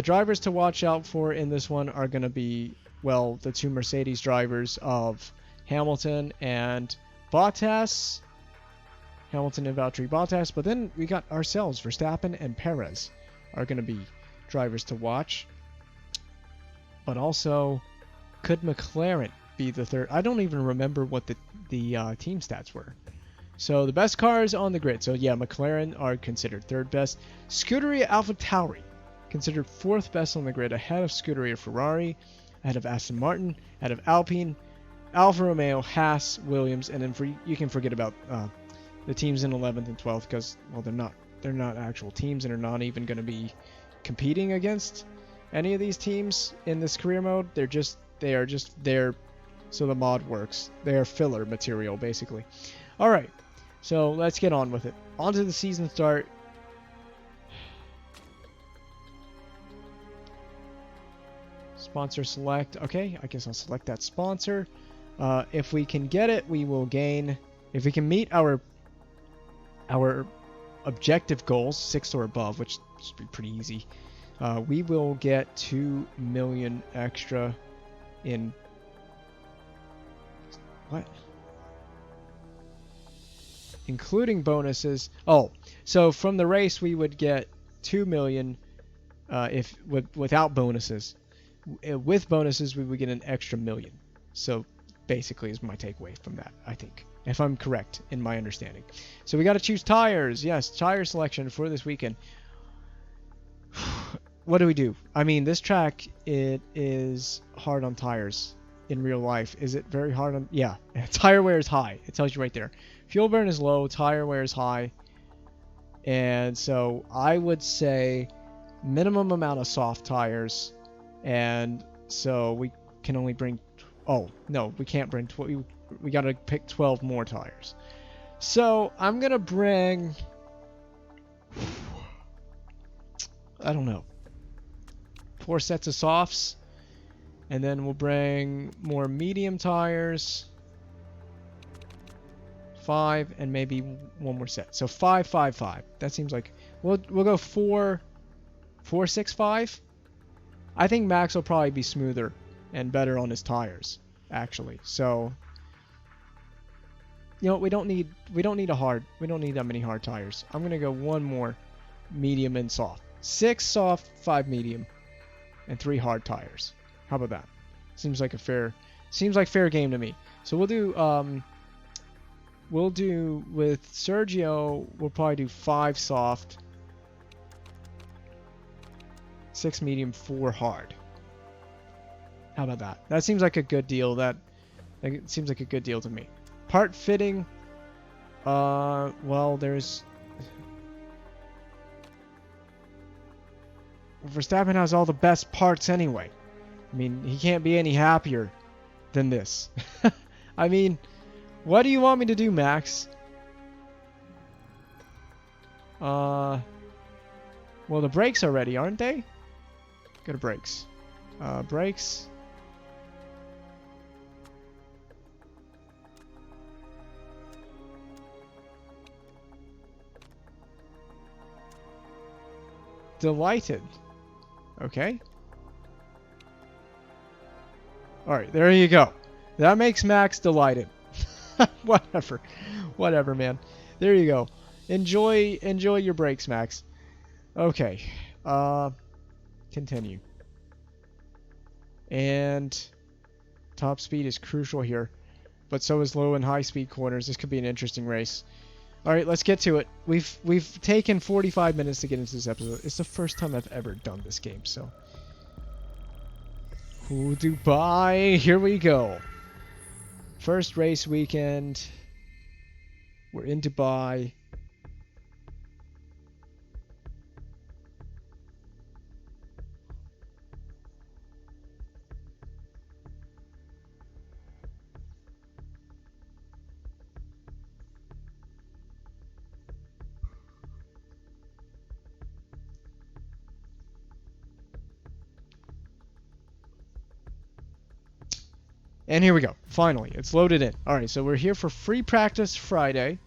drivers to watch out for in this one are going to be, well, the two Mercedes drivers of Hamilton and Bottas. Hamilton and Valtteri Bottas. But then we got ourselves, Verstappen and Perez are going to be drivers to watch. But also, could McLaren be the third? I don't even remember what the team stats were. So the best cars on the grid. So yeah, McLaren are considered third best. Scuderia AlphaTauri considered fourth best on the grid, ahead of Scuderia Ferrari, ahead of Aston Martin, ahead of Alpine, Alfa Romeo, Haas, Williams, and then you can forget about the teams in 11th and 12th, because, well, they're not actual teams and are not even going to be competing against any of these teams in this career mode. They are just there so the mod works. They are filler material, basically. All right, so let's get on with it. On to the season start. Sponsor select. Okay, I guess I'll select that sponsor. If we can get it, we will gain. If we can meet our objective goals, 6 or above, which should be pretty easy, we will get 2 million extra in what? Including bonuses. Oh, so from the race we would get 2 million without bonuses. With bonuses we would get an extra million. So basically is my takeaway from that, I think, if I'm correct in my understanding. So we got to choose tires. Yes, tire selection for this weekend. What do we do? I mean, this track, it is hard on tires in real life. Is it very hard on? Yeah, tire wear is high. It tells you right there. Fuel burn is low, tire wear is high. And so I would say minimum amount of soft tires. And so we can only bring, oh, no, we can't bring, we got to pick 12 more tires. So I'm going to bring, I don't know, 4 sets of softs. And then we'll bring more medium tires. 5 and maybe one more set. So 5, 5, 5. That seems like we'll go 4, 4, 6, 5. I think Max will probably be smoother and better on his tires, actually. So, you know, we don't need that many hard tires. I'm gonna go 1 more medium and soft. 6 soft, 5 medium, and 3 hard tires. How about that? Seems like fair game to me. So we'll do with Sergio, we'll probably do 5 soft, 6 medium, 4 hard. How about that? That seems like a good deal. That seems like a good deal to me. Part fitting. Well, there's Verstappen has all the best parts anyway. I mean, he can't be any happier than this. I mean, what do you want me to do, Max? Well, the brakes are ready, aren't they? Go to brakes. Brakes. Delighted. Okay. Alright, there you go. That makes Max delighted. Whatever. Whatever, man. There you go. Enjoy your breaks, Max. Okay. Continue. And top speed is crucial here, but so is low and high speed corners. This could be an interesting race. All right, let's get to it. We've taken 45 minutes to get into this episode. It's the first time I've ever done this game, so. Ooh, Dubai, here we go. First race weekend. We're in Dubai. And here we go. Finally, it's loaded in. All right, so we're here for free practice Friday.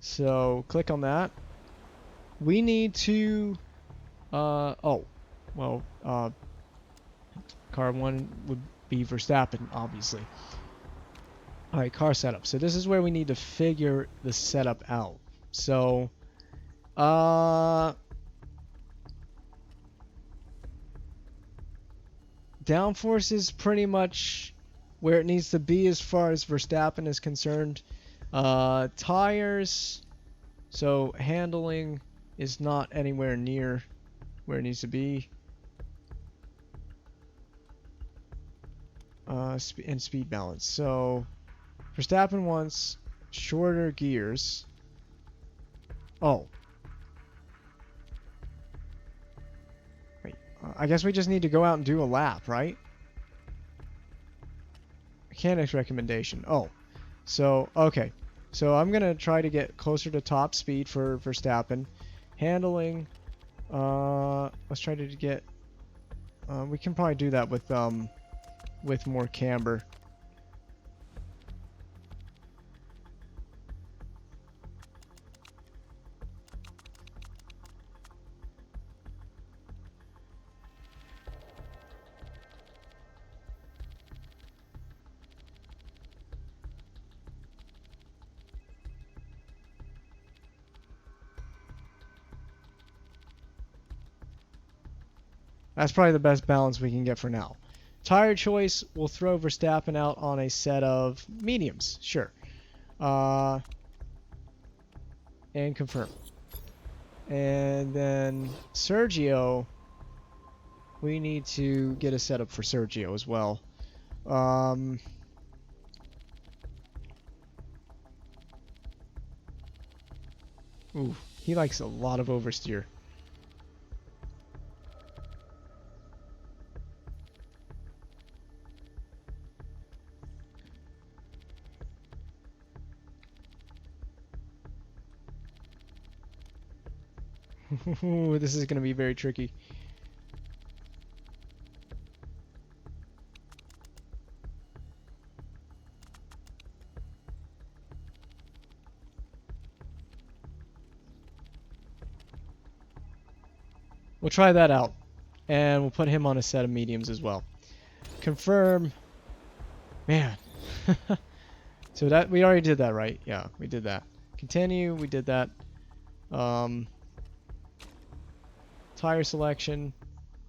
So click on that. We need to, car one would be Verstappen, obviously. All right, car setup. So this is where we need to figure the setup out. So, downforce is pretty much where it needs to be as far as Verstappen is concerned. Tires, so handling is not anywhere near where it needs to be. And speed balance. So Verstappen wants shorter gears. Oh. Wait. I guess we just need to go out and do a lap, right? Mechanics recommendation. Oh. So, okay. So I'm going to try to get closer to top speed for Verstappen. Handling. Let's try to get... we can probably do that with more camber. That's probably the best balance we can get for now. Tire choice, we'll throw Verstappen out on a set of mediums. Sure. And confirm. And then Sergio, we need to get a setup for Sergio as well. Ooh, he likes a lot of oversteer. This is going to be very tricky. We'll try that out. And we'll put him on a set of mediums as well. Confirm. Man. So that we already did that, right? Yeah, we did that. Continue, we did that. Tire selection.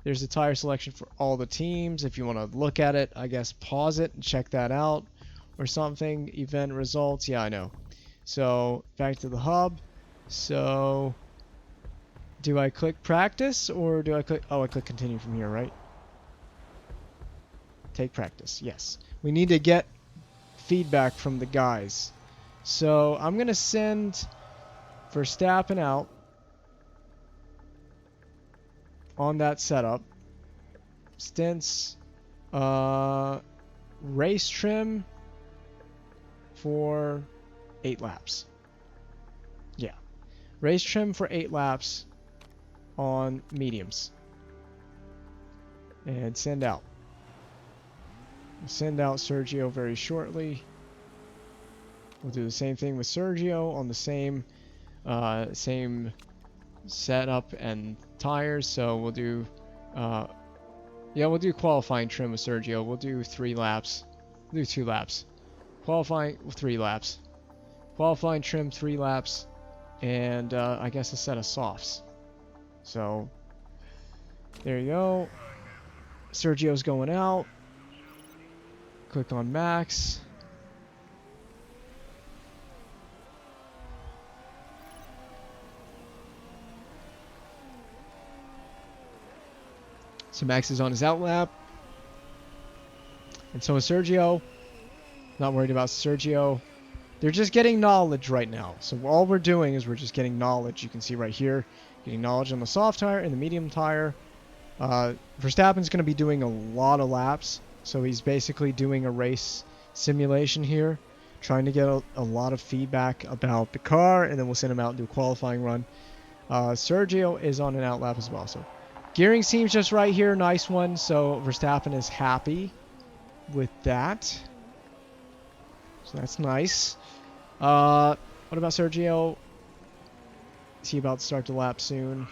There's a tire selection for all the teams. If you want to look at it, I guess pause it and check that out or something. Event results. Yeah, I know. So back to the hub. So do I click practice or do I click... Oh, I click continue from here, right? Take practice. Yes. We need to get feedback from the guys. So I'm going to send Verstappen out on that setup. Stints, race trim for 8 laps. Yeah. Race trim for 8 laps on mediums. And send out. We'll send out Sergio very shortly. We'll do the same thing with Sergio on the same setup and tires. So we'll do, we'll do qualifying trim with Sergio. We'll do 3 laps. We'll do 2 laps. Qualifying 3 laps. Qualifying trim 3 laps, and I guess a set of softs. So there you go. Sergio's going out. Click on Max. So Max is on his out lap. And so is Sergio. Not worried about Sergio. They're just getting knowledge right now. So all we're doing is we're just getting knowledge. You can see right here, getting knowledge on the soft tire and the medium tire. Verstappen's going to be doing a lot of laps. So he's basically doing a race simulation here, trying to get a lot of feedback about the car, and then we'll send him out and do a qualifying run. Sergio is on an out lap as well. So gearing seems just right here. Nice one. So Verstappen is happy with that. So that's nice. What about Sergio? Is he about to start the lap soon?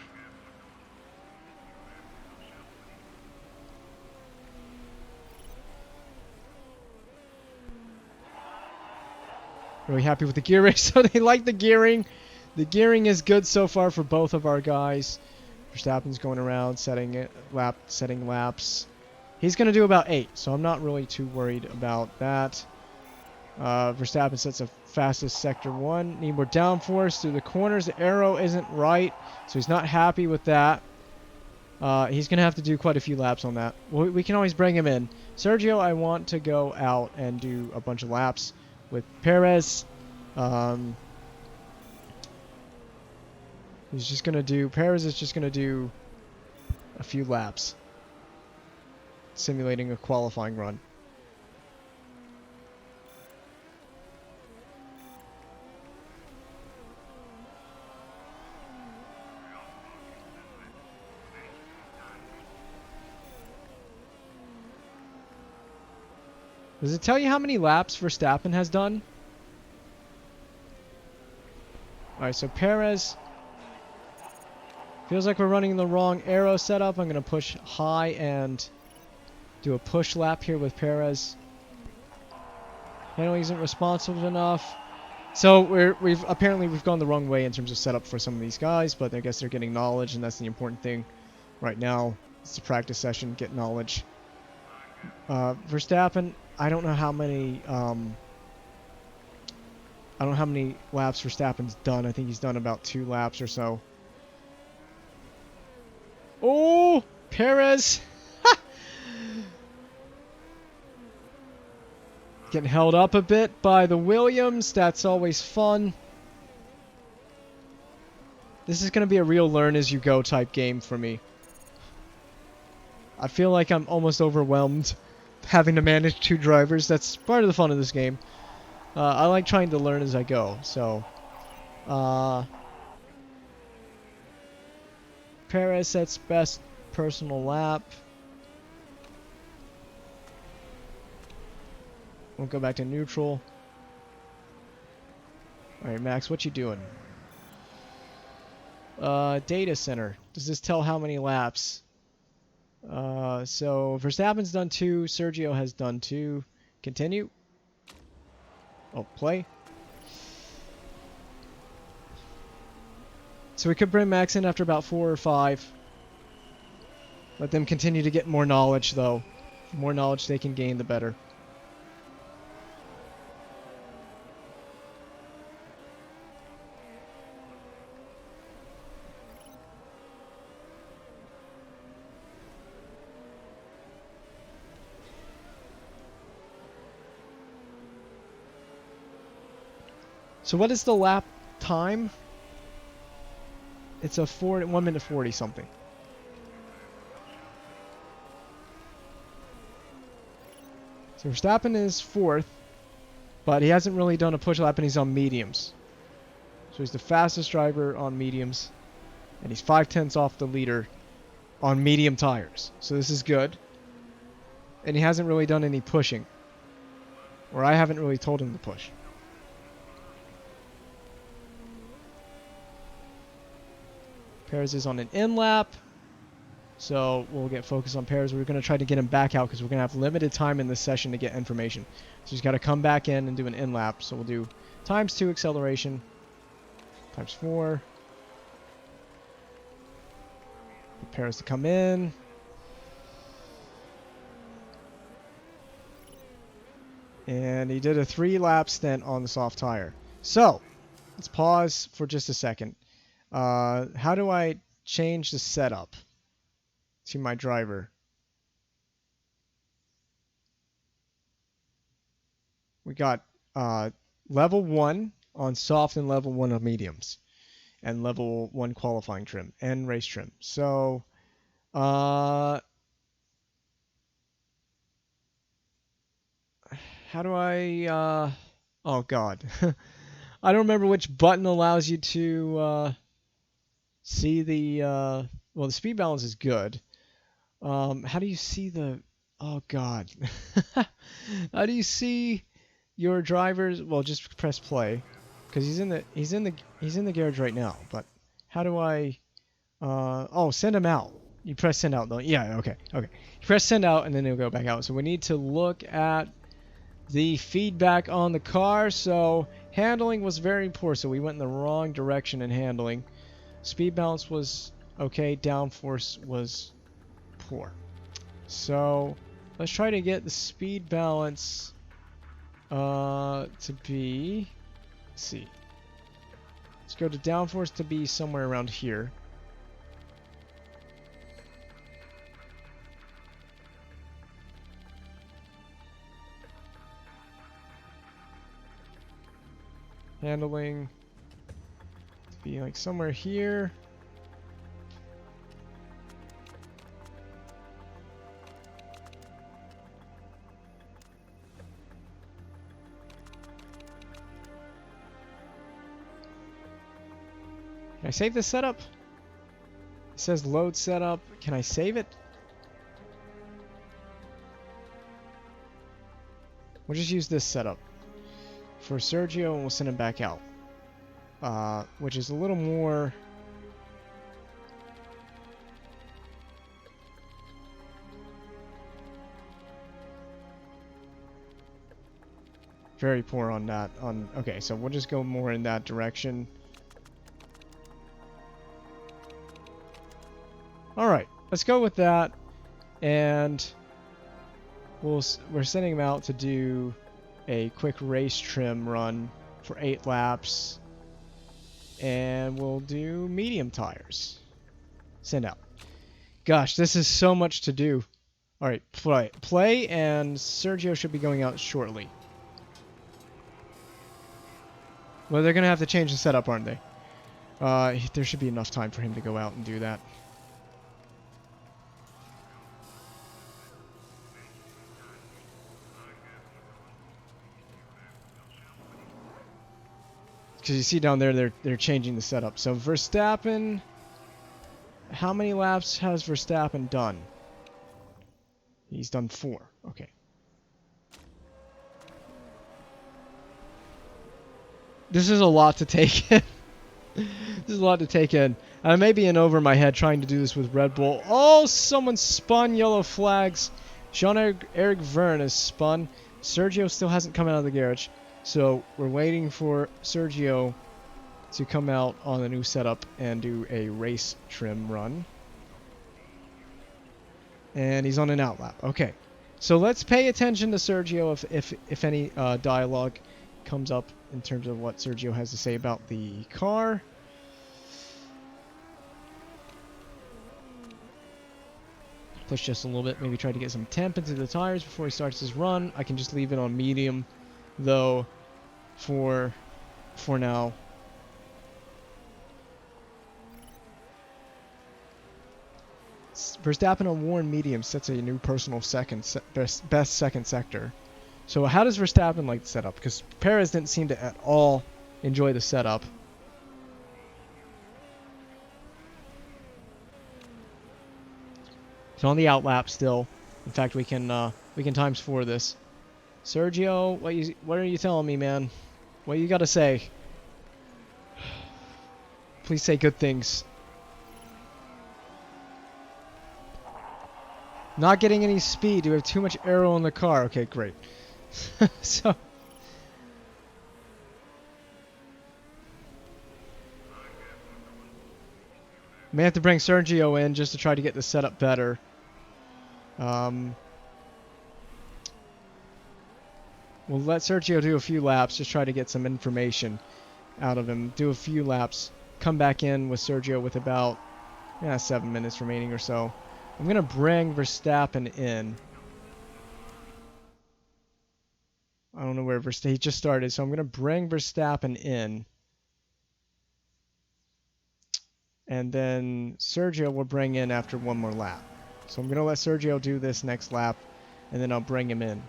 Really happy with the gearing. So they like the gearing. The gearing is good so far for both of our guys. Verstappen's going around setting laps. He's going to do about 8, so I'm not really too worried about that. Verstappen sets a fastest sector 1. Need more downforce through the corners. The arrow isn't right, so he's not happy with that. He's going to have to do quite a few laps on that. We can always bring him in. Sergio, I want to go out and do a bunch of laps with Perez. Perez is just going to do a few laps, simulating a qualifying run. Does it tell you how many laps Verstappen has done? Alright, so Perez. Feels like we're running the wrong arrow setup. I'm going to push high and do a push lap here with Perez. Handling isn't responsive enough. So we've gone the wrong way in terms of setup for some of these guys, but I guess they're getting knowledge, and that's the important thing right now. It's a practice session, get knowledge. Verstappen, I don't know how many laps Verstappen's done. I think he's done about 2 laps or so. Oh, Perez. Getting held up a bit by the Williams. That's always fun. This is going to be a real learn as you go type game for me. I feel like I'm almost overwhelmed having to manage 2 drivers. That's part of the fun of this game. I like trying to learn as I go. So, Perez sets best personal lap. We'll go back to neutral. Alright, Max, what you doing? Data center. Does this tell how many laps? So Verstappen's done 2. Sergio has done 2. Continue. Oh, play. So we could bring Max in after about 4 or 5. Let them continue to get more knowledge, though. The more knowledge they can gain, the better. So what is the lap time? It's a 1 minute 40 something. So Verstappen is 4th, but he hasn't really done a push lap and he's on mediums. So he's the fastest driver on mediums, and he's 5/10 off the leader on medium tires. So this is good. And he hasn't really done any pushing, or I haven't really told him to push. Perez is on an in lap, so we'll get focused on Perez. We're going to try to get him back out because we're going to have limited time in this session to get information. So he's got to come back in and do an in lap. So we'll do ×2 acceleration, ×4. Get Perez to come in. And he did a 3-lap stint on the soft tire. So let's pause for just a second. How do I change the setup to my driver? We got level 1 on soft and level 1 on mediums, and level 1 qualifying trim and race trim. So how do I oh god. I don't remember which button allows you to see the well, the speed balance is good. How do you see the oh god. How do you see your drivers? Well, just press play because he's in the garage right now. But how do I oh, send him out. You press send out though. Yeah, okay. You press send out and then it'll go back out. So we need to look at the feedback on the car. So handling was very poor, so we went in the wrong direction in handling. Speed balance was okay, downforce was poor. So let's try to get the speed balance to be, let's see. Let's go to downforce to be somewhere around here. Handling to be like somewhere here. Can I save this setup? It says load setup. Can I save it? We'll just use this setup for Sergio and we'll send him back out. Which is a little more... very poor on that. Okay, so we'll just go more in that direction. Alright, let's go with that. And we're sending him out to do a quick race trim run for 8 laps. And we'll do medium tires. Send out. Gosh, this is so much to do. Alright, play, and Sergio should be going out shortly. Well, they're going to have to change the setup, aren't they? There should be enough time for him to go out and do that. Because you see down there, they're changing the setup. So Verstappen, how many laps has Verstappen done? He's done 4. Okay. This is a lot to take in. This is a lot to take in. I may be in over my head trying to do this with Red Bull. Oh, someone spun yellow flags. Jean-Eric Verne is spun. Sergio still hasn't come out of the garage. So we're waiting for Sergio to come out on the new setup and do a race trim run. And he's on an outlap. Okay. So let's pay attention to Sergio if any dialogue comes up in terms of what Sergio has to say about the car. Push just a little bit, maybe try to get some temp into the tires before he starts his run. I can just leave it on medium though for now. Verstappen on worn medium sets a new personal best second sector. So how does Verstappen like the setup? Because Perez didn't seem to at all enjoy the setup. So on the outlap still. In fact, we can times 4 this. Sergio, what are you telling me, man? What you gotta say? Please say good things. Not getting any speed. Do we have too much aero in the car? Okay, great. So may have to bring Sergio in just to try to get the setup better. We'll let Sergio do a few laps, just try to get some information out of him. Do a few laps, come back in with Sergio with about 7 minutes remaining or so. I'm going to bring Verstappen in. I don't know where he just started, so I'm going to bring Verstappen in. And then Sergio will bring in after one more lap. So I'm going to let Sergio do this next lap, and then I'll bring him in.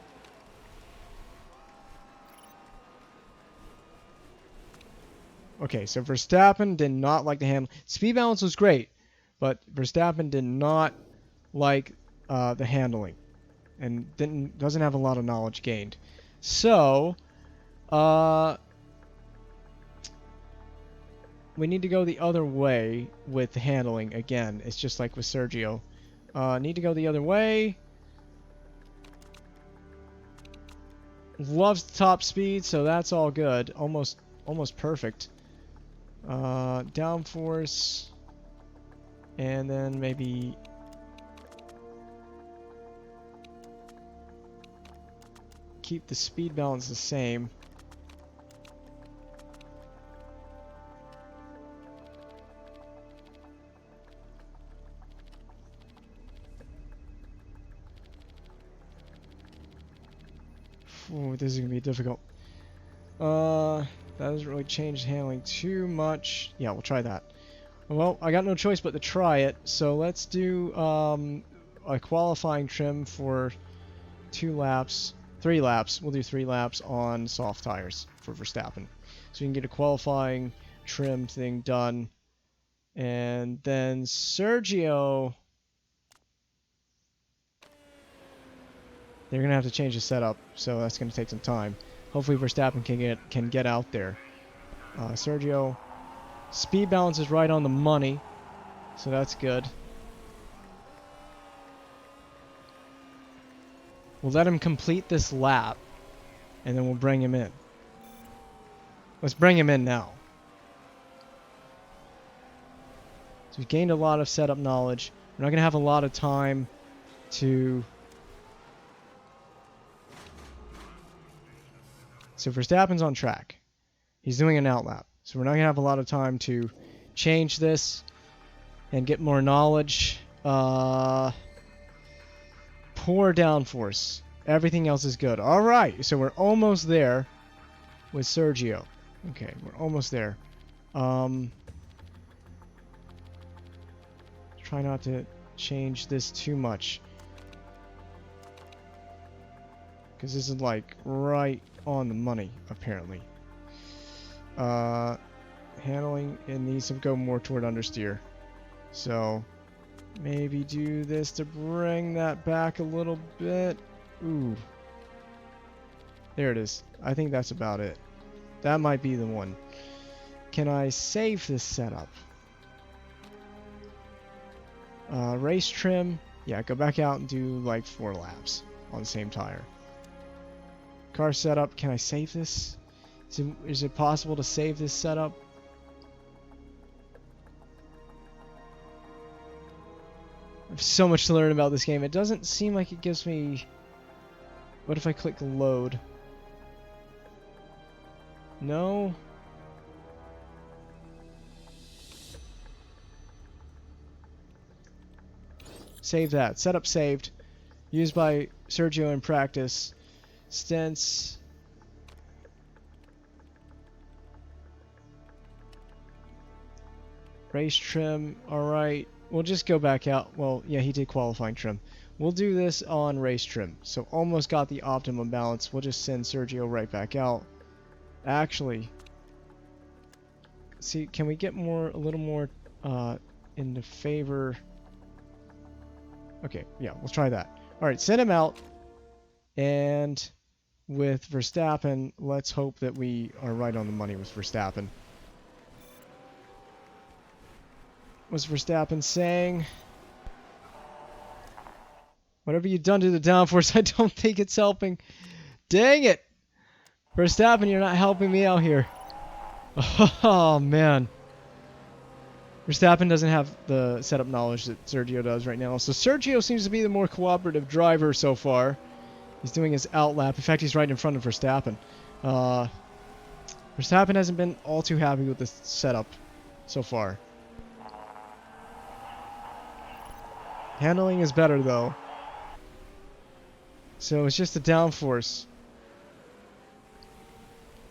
Okay, so Verstappen did not like the handling. Speed balance was great, but Verstappen did not like the handling, and doesn't have a lot of knowledge gained. So, we need to go the other way with the handling again. It's just like with Sergio. Need to go the other way. Loves top speed, so that's all good. Almost perfect. Downforce, and then maybe keep the speed balance the same. Ooh, this is gonna be difficult. That doesn't really change handling too much. Yeah, we'll try that. Well, I got no choice but to try it, so let's do a qualifying trim for 3 laps. We'll do 3 laps on soft tires for Verstappen. So we can get a qualifying trim thing done. And then Sergio, they're going to have to change the setup, so that's going to take some time. Hopefully Verstappen can get out there. Sergio, speed balance is right on the money, so that's good. We'll let him complete this lap, and then we'll bring him in. Let's bring him in now. So we've gained a lot of setup knowledge. We're not going to have a lot of time to... So Verstappen's on track. He's doing an outlap. So we're not going to have a lot of time to change this and get more knowledge. Poor downforce. Everything else is good. All right, so we're almost there with Sergio. Okay, we're almost there. Try not to change this too much, because this is like right on the money, apparently. Handling, it needs to go more toward understeer. So maybe do this to bring that back a little bit. Ooh. There it is. I think that's about it. That might be the one. Can I save this setup? Race trim. Yeah, go back out and do like 4 laps on the same tire. Car setup. Can I save this? Is it possible to save this setup? I have so much to learn about this game. It doesn't seem like it gives me... What if I click load? No? Save that. Setup saved. Used by Sergio in practice. Stints. Race trim. Alright. We'll just go back out. Well, yeah, he did qualifying trim. We'll do this on race trim. So almost got the optimum balance. We'll just send Sergio right back out. Actually, see, can we get a little more into favor? Okay, yeah, we'll try that. All right, send him out. And with Verstappen, let's hope that we are right on the money with Verstappen. What's Verstappen saying? Whatever you've done to the downforce, I don't think it's helping. Dang it! Verstappen, you're not helping me out here. Oh, man. Verstappen doesn't have the setup knowledge that Sergio does right now. So Sergio seems to be the more cooperative driver so far. He's doing his outlap. In fact, he's right in front of Verstappen. Verstappen hasn't been all too happy with this setup so far. Handling is better, though. So it's just the downforce.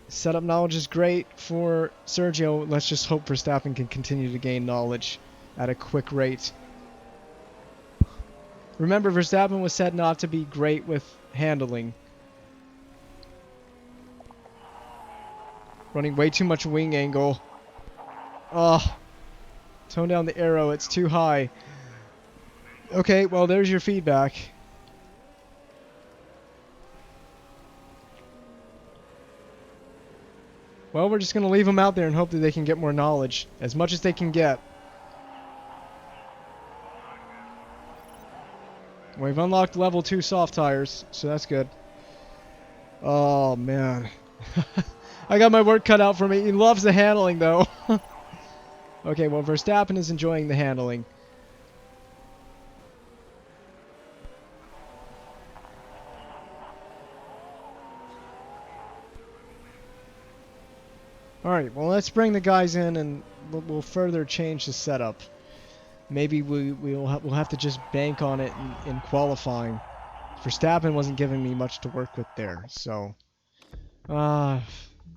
Setup knowledge is great for Sergio. Let's just hope Verstappen can continue to gain knowledge at a quick rate. Remember, Verstappen was said not to be great with handling. Running way too much wing angle. Oh, tone down the arrow. It's too high. Okay, well, there's your feedback. Well, we're just going to leave them out there and hope that they can get more knowledge. As much as they can get. We've unlocked level 2 soft tires, so that's good. Oh, man. I got my work cut out for me. He loves the handling, though. Okay, well, Verstappen is enjoying the handling. Alright, well, let's bring the guys in and we'll further change the setup. Maybe we'll have to just bank on it in qualifying. Verstappen wasn't giving me much to work with there, so... the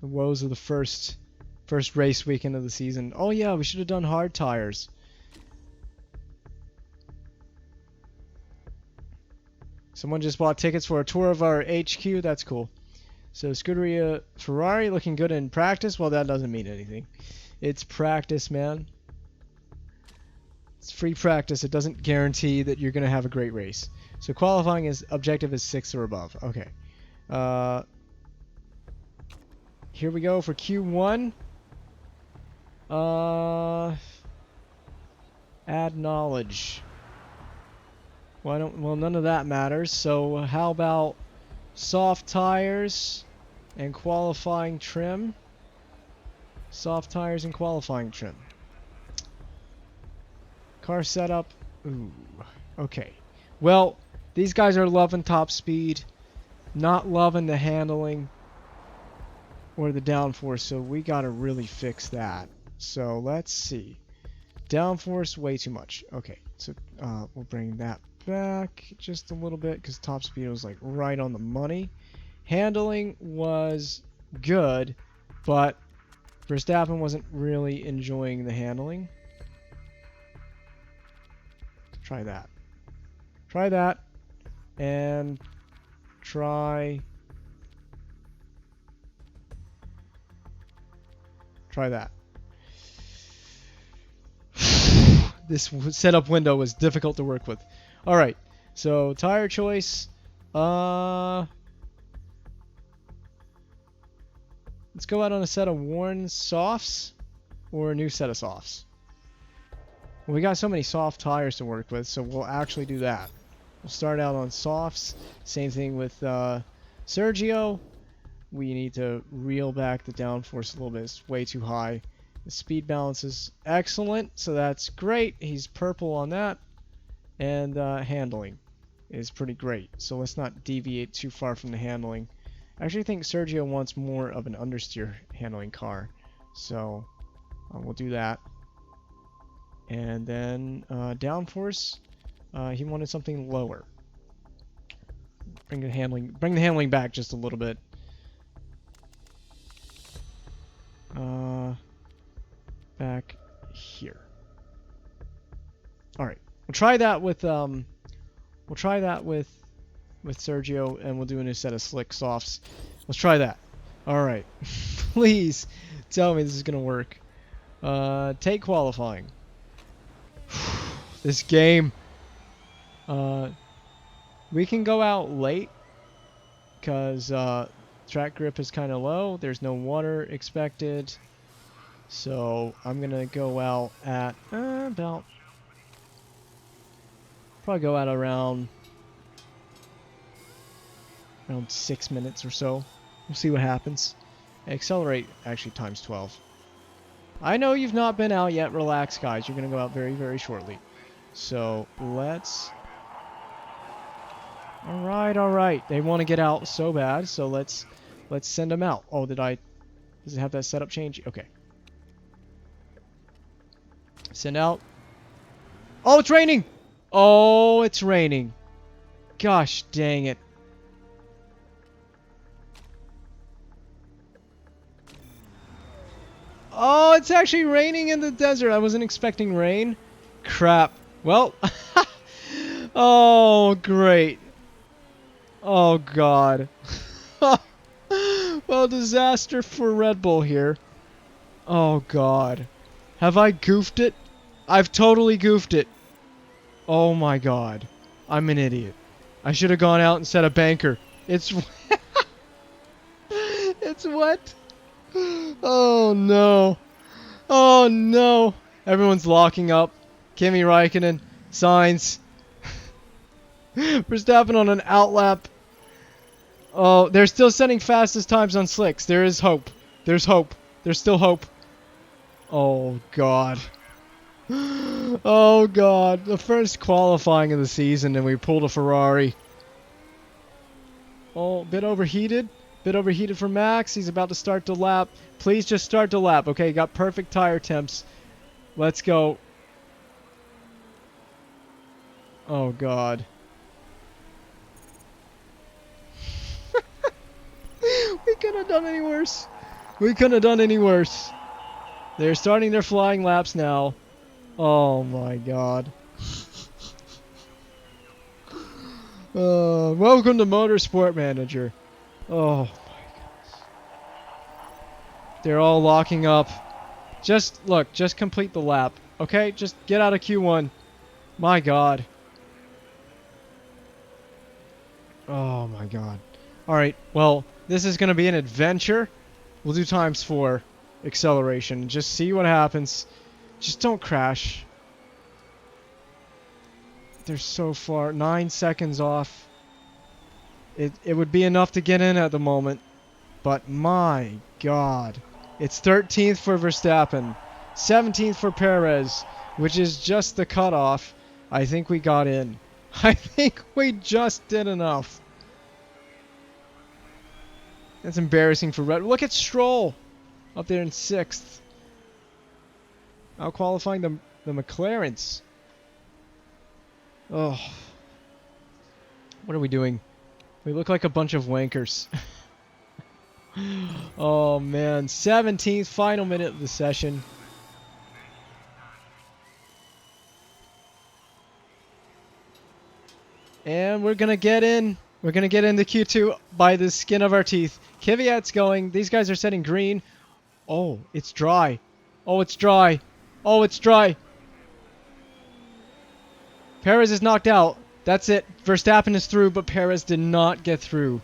woes of the first race weekend of the season. Oh yeah, we should have done hard tires. Someone just bought tickets for a tour of our HQ. That's cool. So Scuderia Ferrari looking good in practice. Well, that doesn't mean anything. It's practice, man. It's free practice. It doesn't guarantee that you're going to have a great race. So qualifying is objective is 6th or above. Okay. Here we go for Q1. Add knowledge. Well, none of that matters. So how about soft tires and qualifying trim? Soft tires and qualifying trim. Car setup. Ooh. Okay. Well, these guys are loving top speed, not loving the handling or the downforce, so we gotta really fix that. So let's see. Downforce, way too much. Okay, so we'll bring that back just a little bit because top speed was like right on the money. Handling was good, but Verstappen wasn't really enjoying the handling. Try that. Try that. And try that. This setup window was difficult to work with. Alright, so tire choice. Let's go out on a set of worn softs or a new set of softs. Well, we got so many soft tires to work with, so we'll actually do that. We'll start out on softs. Same thing with Sergio. We need to reel back the downforce a little bit. It's way too high. The speed balance is excellent, so that's great. He's purple on that. And handling is pretty great. So let's not deviate too far from the handling. I actually think Sergio wants more of an understeer handling car. So we'll do that. And then downforce, he wanted something lower. Bring the handling back just a little bit. Back here. All right, we'll try that with Sergio, and we'll do a new set of slick softs. Let's try that. All right, please tell me this is gonna work. Take qualifying. This game. We can go out late because track grip is kind of low. There's no water expected. So I'm going to go out at about... Probably go out around 6 minutes or so. We'll see what happens. Accelerate actually times 12. I know you've not been out yet. Relax, guys. You're going to go out very, very shortly. So let's... Alright. They want to get out so bad, so let's send them out. Oh, does it have that setup change? Okay. Send out. Oh, it's raining! Oh, it's raining. Gosh dang it. Oh, it's actually raining in the desert. I wasn't expecting rain. Crap. Well. Oh, great. Oh, God. Well, disaster for Red Bull here. Oh, God. Have I goofed it? I've totally goofed it. Oh, my God. I'm an idiot. I should have gone out and set a banker. It's... It's wet. Oh, no. Oh, no. Everyone's locking up. Kimi Räikkönen. Signs. Verstappen on an outlap. Oh, they're still setting fastest times on slicks. There is hope. There's hope. There's still hope. Oh, God. Oh, God. The first qualifying of the season, and we pulled a Ferrari. Oh, bit overheated. Bit overheated for Max. He's about to start the lap. Please just start the lap. Okay, got perfect tire temps. Let's go. Oh, God. We couldn't have done any worse. We couldn't have done any worse. They're starting their flying laps now. Oh, my God. Welcome to Motorsport Manager. Oh, my goodness. They're all locking up. Just, look, just complete the lap. Okay? Just get out of Q1. My God. Oh, my God. Alright, well, this is going to be an adventure. We'll do times 4 acceleration. Just see what happens. Just don't crash. They're so far. 9 seconds off. It would be enough to get in at the moment. But my God. It's 13th for Verstappen. 17th for Perez. Which is just the cutoff. I think we got in. I think we just did enough. That's embarrassing for Red. Look at Stroll. Up there in 6th. Out qualifying the McLarens. Oh. What are we doing? We look like a bunch of wankers. Oh, man. 17th, final minute of the session. And we're going to get in. We're going to get into Q2 by the skin of our teeth. Kvyat's going. These guys are setting green. Oh, it's dry. Oh, it's dry. Oh, it's dry. Perez is knocked out. That's it. Verstappen is through, but Perez did not get through.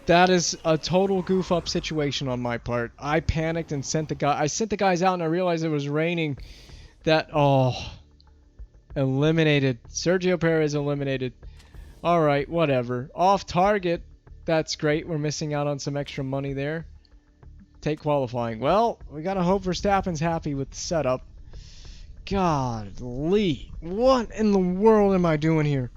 That is a total goof up situation on my part. I panicked and sent the guys out, and I realized it was raining. Eliminated. Sergio Perez eliminated. Alright, whatever. Off target. That's great. We're missing out on some extra money there. Take qualifying. Well, we gotta hope Verstappen's happy with the setup. Godly. What in the world am I doing here?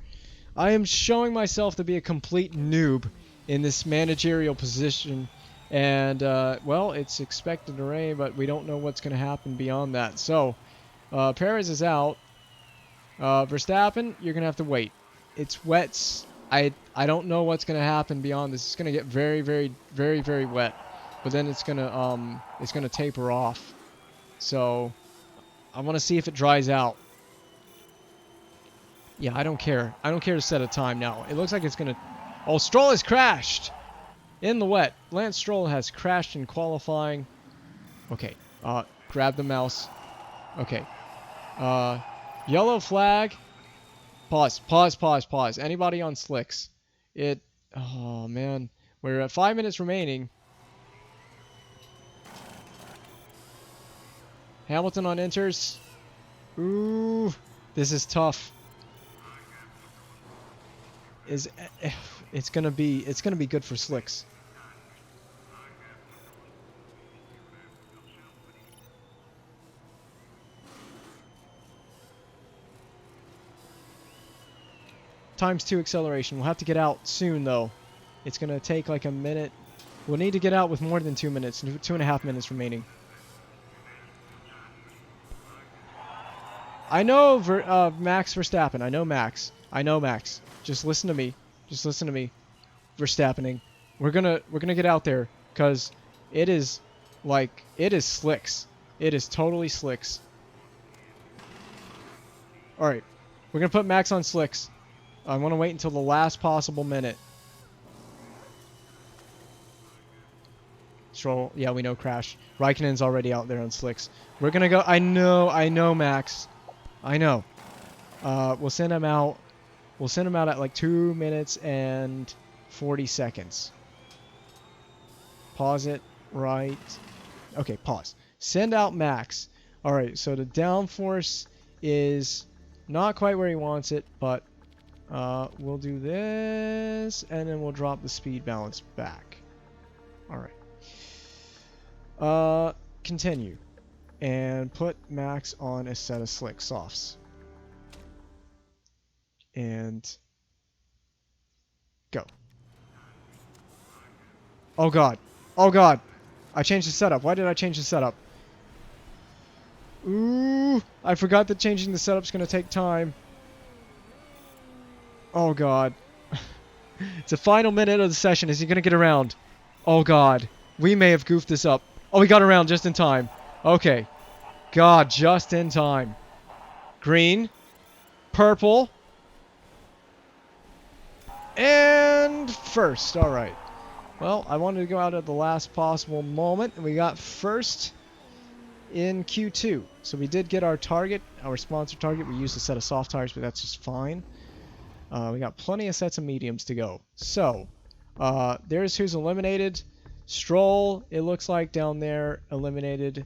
I am showing myself to be a complete noob in this managerial position. And, well, it's expected to rain, but we don't know what's going to happen beyond that. So, Perez is out. Verstappen, you're going to have to wait. It's wet. I don't know what's going to happen beyond this. It's going to get very, very, very, very wet. But then it's going to taper off. So, I want to see if it dries out. Yeah, I don't care. I don't care to set a time now. It looks like it's going to... Oh, Stroll has crashed! In the wet. Lance Stroll has crashed in qualifying. Okay. Grab the mouse. Okay. Yellow flag. Pause. Anybody on slicks? Oh man, we're at 5 minutes remaining. Hamilton on inters. Ooh, this is tough. It's gonna be good for slicks. ×2 acceleration. We'll have to get out soon though. It's gonna take like a minute. We'll need to get out with more than 2 minutes. 2.5 minutes remaining. I know Max Verstappen. I know Max. Just listen to me. Verstappening. We're gonna get out there because it is slicks. It is totally slicks. All right, we're gonna put Max on slicks. I want to wait until the last possible minute. Stroll, yeah, we know crash. Raikkonen's already out there on slicks. We're gonna go. I know, Max. I know. We'll send him out. We'll send him out at like 2 minutes and 40 seconds. Pause it. Right. Okay, pause. Send out Max. All right. So the downforce is not quite where he wants it, but we'll do this, and then we'll drop the speed balance back. All right. Continue. And put Max on a set of slick softs. And go. Oh god. Oh god. I changed the setup. Why did I change the setup? Ooh. I forgot that changing the setup's going to take time. Oh god. It's the final minute of the session. Is he going to get around? Oh god. We may have goofed this up. Oh, he got around just in time. Okay. God, just in time. Green. Purple. And first. All right. Well, I wanted to go out at the last possible moment, and we got first in Q2. So we did get our target, our sponsor target. We used a set of soft tires, but that's just fine. We got plenty of sets of mediums to go. So there's who's eliminated. Stroll, it looks like down there, eliminated,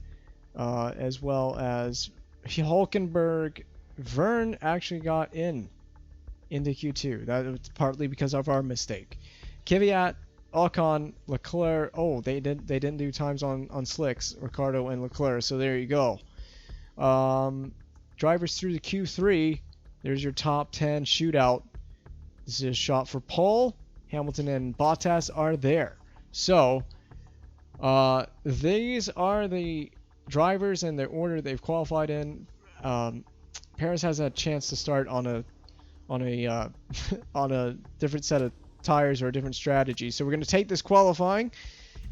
as well as Hulkenberg. Vern actually got into Q2. That was partly because of our mistake. Kvyat, Ocon, Leclerc. Oh, they didn't do times on slicks. Ricardo and Leclerc. So there you go. Drivers through the Q3. There's your top 10 shootout. This is a shot for pole. Hamilton and Bottas are there. So these are the drivers and their order they've qualified in. Paris has a chance to start on a on a different set of tires or a different strategy. So we're going to take this qualifying,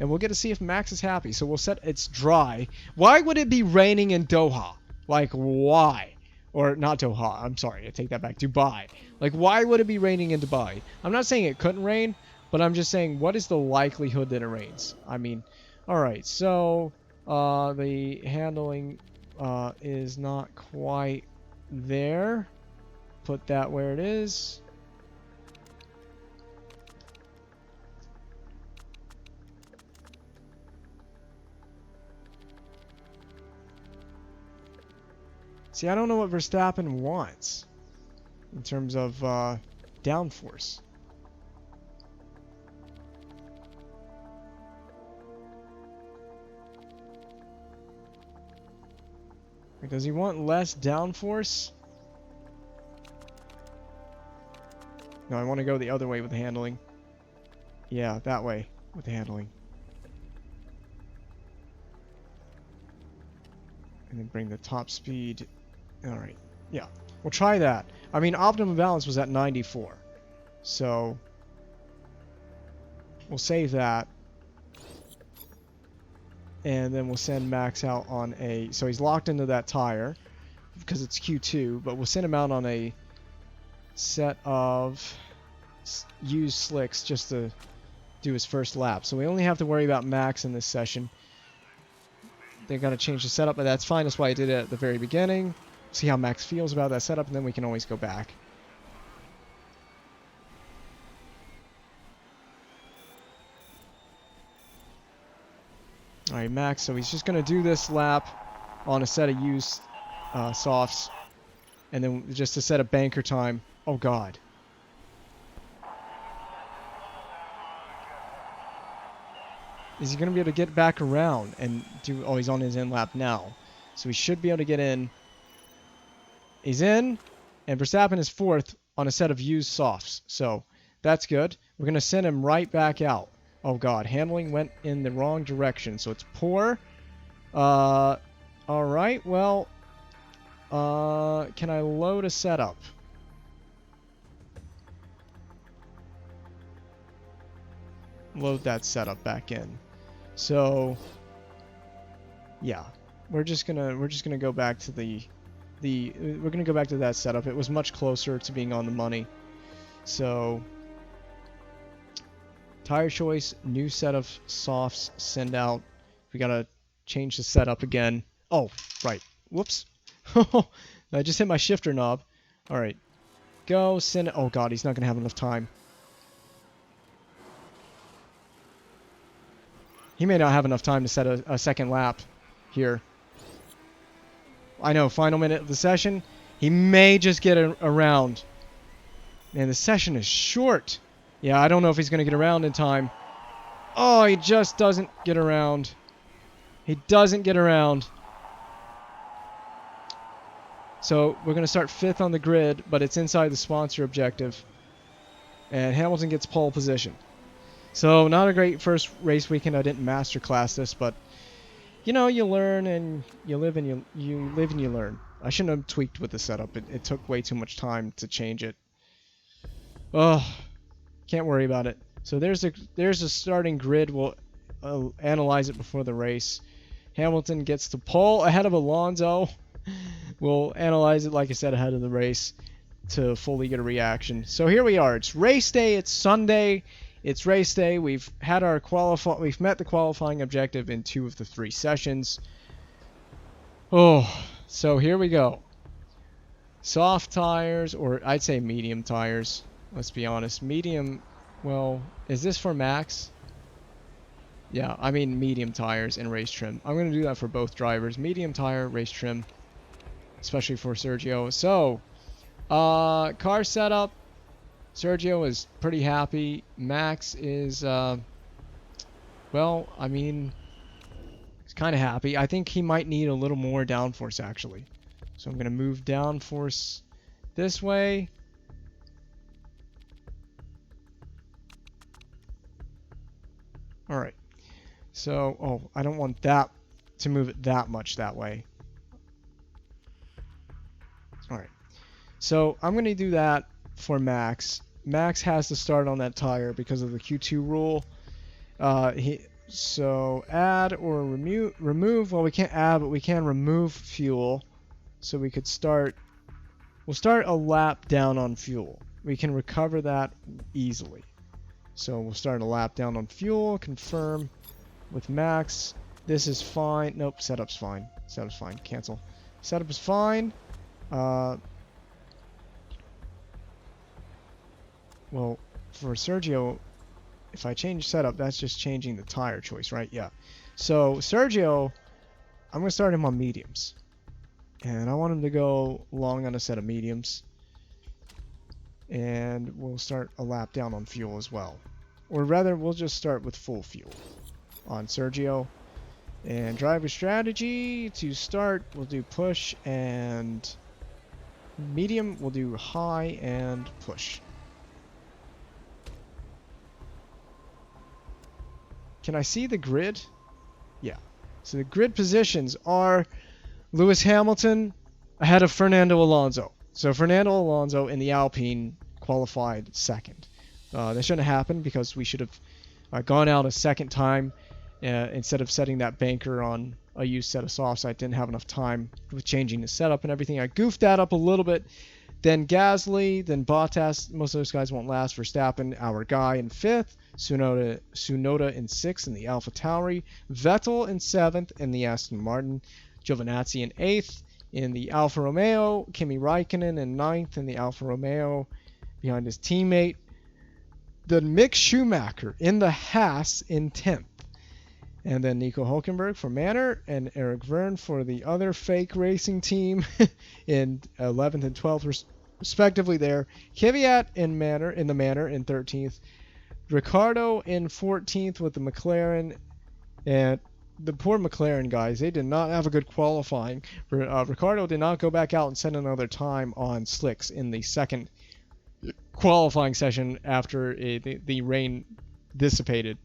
and we'll get to see if Max is happy. So we'll set it's dry. Why would it be raining in Doha? Like, why? Or not Doha. I'm sorry. I take that back. Dubai. Like, why would it be raining in Dubai? I'm not saying it couldn't rain, but I'm just saying, what is the likelihood that it rains? I mean, all right. So the handling is not quite there. Put that where it is. See, I don't know what Verstappen wants in terms of downforce. Does he want less downforce? No, I want to go the other way with the handling. Yeah, that way with the handling. And then bring the top speed. Alright, yeah. We'll try that. I mean, optimum balance was at 94. So, we'll save that. And then we'll send Max out on a... So he's locked into that tire because it's Q2. But we'll send him out on a set of used slicks just to do his first lap. So we only have to worry about Max in this session. They're going to change the setup, but that's fine. That's why I did it at the very beginning. See how Max feels about that setup, and then we can always go back. Alright, Max, so he's just going to do this lap on a set of used softs. And then just a set of banker time. Oh, God. Is he going to be able to get back around and do... Oh, he's on his in lap now. So he should be able to get in. He's in. And Verstappen is fourth on a set of used softs. So that's good. We're going to send him right back out. Oh, God. Handling went in the wrong direction. So it's poor. Alright, well... can I load a setup? Load that setup back in. So yeah, we're just gonna go back to we're gonna go back to that setup. It was much closer to being on the money. So tire choice, new set of softs, send out. We gotta change the setup again. Oh, right. Whoops. I just hit my shifter knob. Alright. Go, send it. Oh god, he's not going to have enough time. He may not have enough time to set a second lap here. I know, final minute of the session. He may just get around. Man, the session is short. Yeah, I don't know if he's going to get around in time. Oh, he just doesn't get around. He doesn't get around. So we're going to start 5th on the grid, but it's inside the sponsor objective. And Hamilton gets pole position. So not a great first race weekend. I didn't masterclass this, but you know, you learn and you live and you live and you learn. I shouldn't have tweaked with the setup. It took way too much time to change it. Oh, can't worry about it. So there's a starting grid. We'll analyze it before the race. Hamilton gets the pole ahead of Alonso. We'll analyze it, like I said, ahead of the race to fully get a reaction. So here we are. It's race day. It's Sunday. It's race day. We've had our we've met the qualifying objective in 2 of the 3 sessions. Oh, so here we go. Soft tires, or I'd say medium tires. Let's be honest. Medium, well, is this for Max? Yeah, I mean medium tires and race trim. I'm going to do that for both drivers. Medium tire, race trim, especially for Sergio. So, car setup. Sergio is pretty happy. Max is, well, I mean, he's kind of happy. I think he might need a little more downforce, actually. So I'm going to move downforce this way. Alright. So, oh, I don't want that to move it that much that way. Alright. So I'm going to do that for Max. Max has to start on that tire because of the Q2 rule. So add or remove. Well, we can't add, but we can remove fuel. So we could start. We'll start a lap down on fuel. We can recover that easily. So we'll start a lap down on fuel. Confirm with Max. This is fine. Nope. Setup's fine. Setup's fine. Cancel. Setup is fine. Well, for Sergio, if I change setup, that's just changing the tire choice, right? Yeah. So Sergio, I'm going to start him on mediums. And I want him to go long on a set of mediums. And we'll start a lap down on fuel as well. Or rather, we'll just start with full fuel on Sergio. And driver strategy to start, we'll do push and medium. We'll do high and push. Can I see the grid? Yeah. So the grid positions are Lewis Hamilton ahead of Fernando Alonso. So Fernando Alonso in the Alpine qualified second. That shouldn't have happened because we should have gone out a second time instead of setting that banker on a used set of softs. I didn't have enough time with changing the setup and everything. I goofed that up a little bit. Then Gasly, then Bottas. Most of those guys won't last. Verstappen, our guy, in 5th. Tsunoda in 6th in the Alpha Tauri. Vettel in 7th in the Aston Martin. Giovinazzi in 8th in the Alfa Romeo. Kimi Raikkonen in 9th in the Alfa Romeo behind his teammate. Then Mick Schumacher in the Haas in 10th. And then Nico Hulkenberg for Manor, and Eric Verne for the other fake racing team in 11th and 12th respectively there. Kvyat in the Manor in 13th. Ricardo in 14th with the McLaren. And the poor McLaren guys, they did not have a good qualifying. Ricardo did not go back out and set another time on slicks in the second qualifying session after the rain dissipated.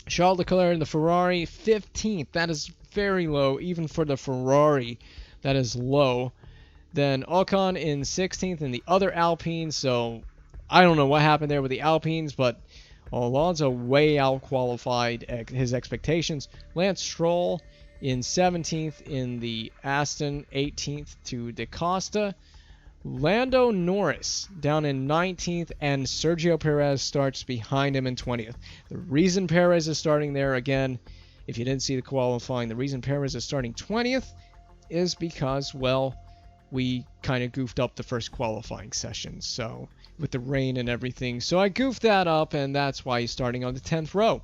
Charles Leclerc in the Ferrari, 15th. That is very low, even for the Ferrari. That is low. Then Ocon in 16th in the other Alpines. So I don't know what happened there with the Alpines, but Alonso way out-qualified his expectations. Lance Stroll in 17th in the Aston, 18th to Da Costa. Lando Norris down in 19th, and Sergio Perez starts behind him in 20th. The reason Perez is starting there, again, if you didn't see the qualifying, the reason Perez is starting 20th is because, well, we kind of goofed up the first qualifying session, so with the rain and everything. So I goofed that up, and that's why he's starting on the 10th row.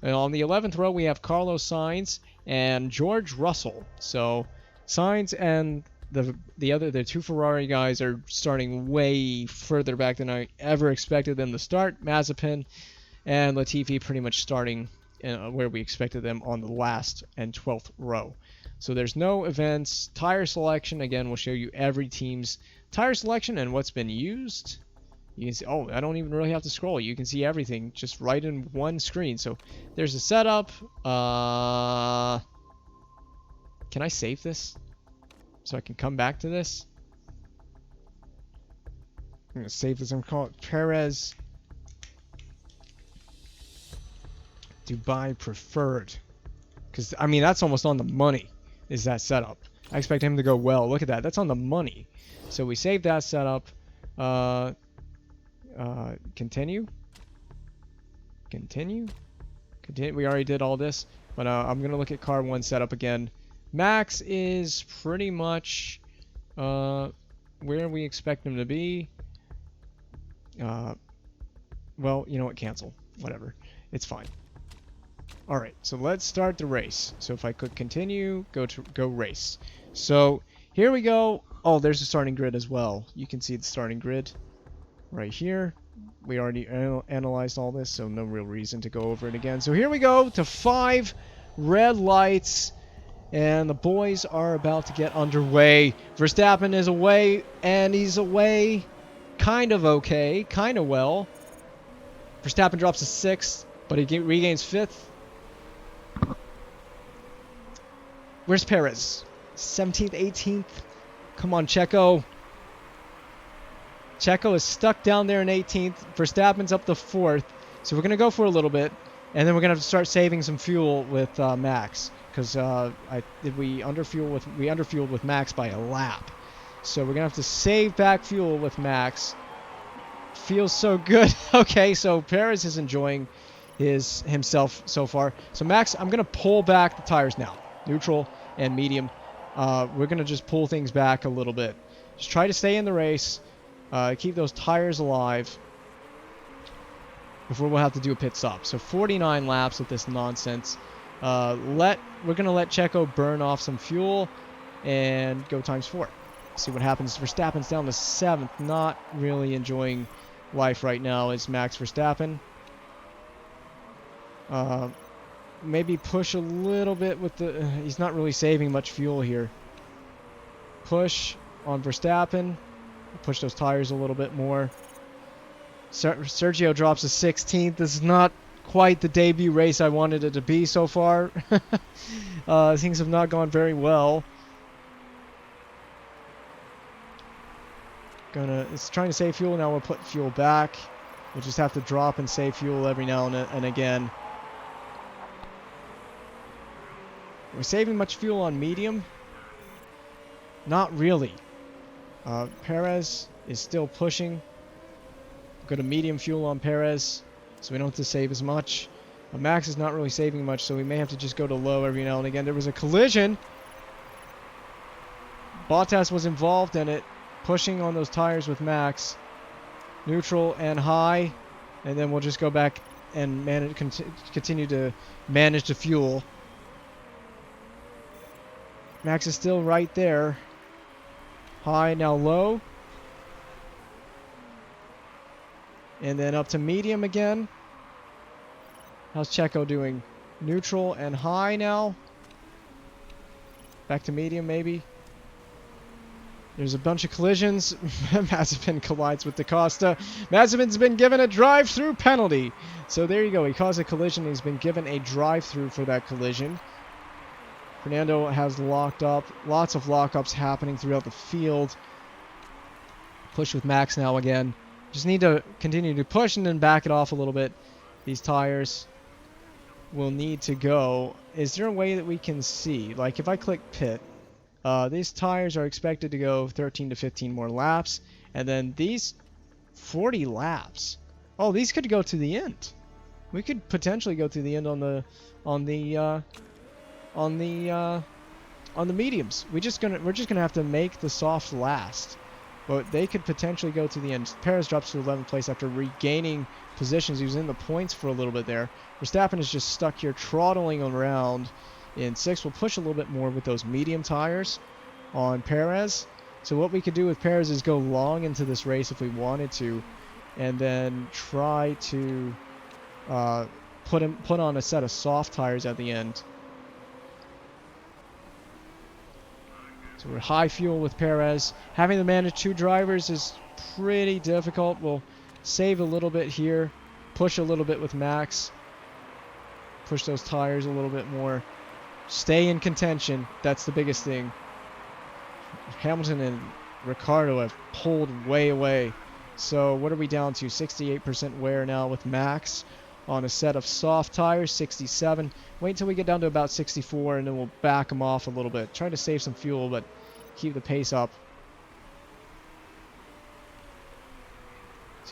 And on the 11th row, we have Carlos Sainz and George Russell. So Sainz and the two Ferrari guys are starting way further back than I ever expected them to start. Mazepin and Latifi pretty much starting where we expected them on the last and 12th row. So there's no events. Tire selection, again, will show you every team's tire selection and what's been used. You can see, oh, I don't even really have to scroll. You can see everything just right in one screen. So there's a setup. Can I save this so I can come back to this? I'm going to save this. I'm going to call it Perez Dubai Preferred. Because, I mean, that's almost on the money, is that setup. I expect him to go well. Look at that. That's on the money. So we save that setup. Continue. We already did all this. But I'm going to look at car 1 setup again. Max is pretty much where we expect him to be. Well, you know what? Cancel. Whatever. It's fine. Alright, so let's start the race. So if I click continue, go race. So here we go. Oh, there's the starting grid as well. You can see the starting grid right here. We already analyzed all this, so no real reason to go over it again. So here we go to 5 red lights, and the boys are about to get underway. Verstappen is away, and he's away kind of okay, kind of well. Verstappen drops to 6th, but he regains 5th. Where's Perez? 17th, 18th? Come on, Checo. Checo is stuck down there in 18th. Verstappen's up to 4th. So we're going to go for a little bit. And then we're going to have to start saving some fuel with Max. Because we underfueled with Max by a lap. So we're going to have to save back fuel with Max. Feels so good. Okay, so Perez is enjoying himself so far. So Max, I'm going to pull back the tires now. Neutral and medium. We're going to just pull things back a little bit. Just try to stay in the race. Keep those tires alive before we'll have to do a pit stop. So 49 laps of this nonsense. We're going to let Checo burn off some fuel and go times 4. See what happens. Verstappen's down to 7th. Not really enjoying life right now is Max Verstappen. Maybe push a little bit with the... he's not really saving much fuel here. Push on Verstappen. Push those tires a little bit more. Sergio drops to 16th. This is not quite the debut race I wanted it to be so far. Things have not gone very well. It's trying to save fuel. Now we'll put fuel back. We'll just have to drop and save fuel every now and again. We're saving much fuel on medium? Not really. Perez is still pushing. Go to medium fuel on Perez, so we don't have to save as much. Max is not really saving much, so we may have to just go to low every now and again. There was a collision. Bottas was involved in it, pushing on those tires with Max. Neutral and high, and then we'll just go back and continue to manage the fuel. Max is still right there. High, now low. And then up to medium again. How's Checo doing? Neutral and high now. Back to medium maybe. There's a bunch of collisions. Mazepin collides with DaCosta. Mazepin's been given a drive-through penalty. So there you go. He caused a collision. He's been given a drive-through for that collision. Fernando has locked up. Lots of lockups happening throughout the field. Push with Max now again. Just need to continue to push and then back it off a little bit. These tires will need to go. Is there a way that we can see? Like if I click pit, these tires are expected to go 13 to 15 more laps. And then these 40 laps. Oh, these could go to the end. We could potentially go to the end on the mediums. We're just gonna have to make the soft last, but they could potentially go to the end. Perez drops to 11th place after regaining positions. He was in the points for a little bit there. Verstappen is just stuck here throttling around in 6th. We'll push a little bit more with those medium tires on Perez. So what we could do with Perez is go long into this race if we wanted to, and then try to put on a set of soft tires at the end. So we're high fuel with Perez. Having to manage 2 drivers is pretty difficult. We'll save a little bit here. Push a little bit with Max. Push those tires a little bit more. Stay in contention. That's the biggest thing. Hamilton and Ricciardo have pulled way away. So what are we down to? 68% wear now with Max on a set of soft tires. 67. Wait until we get down to about 64 and then we'll back them off a little bit. Try to save some fuel but keep the pace up.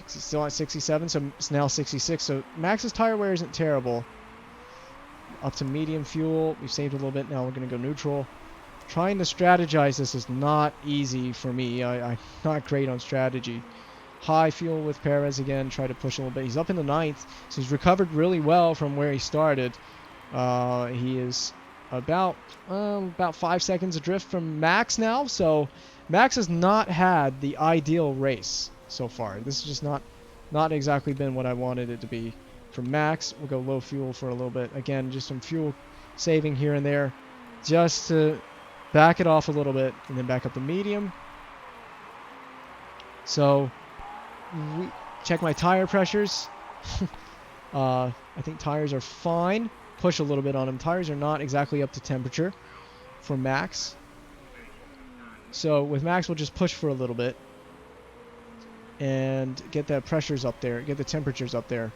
Still at 67, so it's now 66. So Max's tire wear isn't terrible. Up to medium fuel. We've saved a little bit. Now we're going to go neutral. Trying to strategize this is not easy for me. I'm not great on strategy. High fuel with Perez again. Try to push a little bit. He's up in the 9th, so he's recovered really well from where he started. He is about 5 seconds adrift from Max now. So Max has not had the ideal race so far. This has just not exactly been what I wanted it to be. For Max, we'll go low fuel for a little bit. Again, just some fuel saving here and there just to back it off a little bit and then back up to medium. So check my tire pressures. I think tires are fine. Push a little bit on them. Tires are not exactly up to temperature for Max. So with Max, we'll just push for a little bit and get the pressures up there, get the temperatures up there.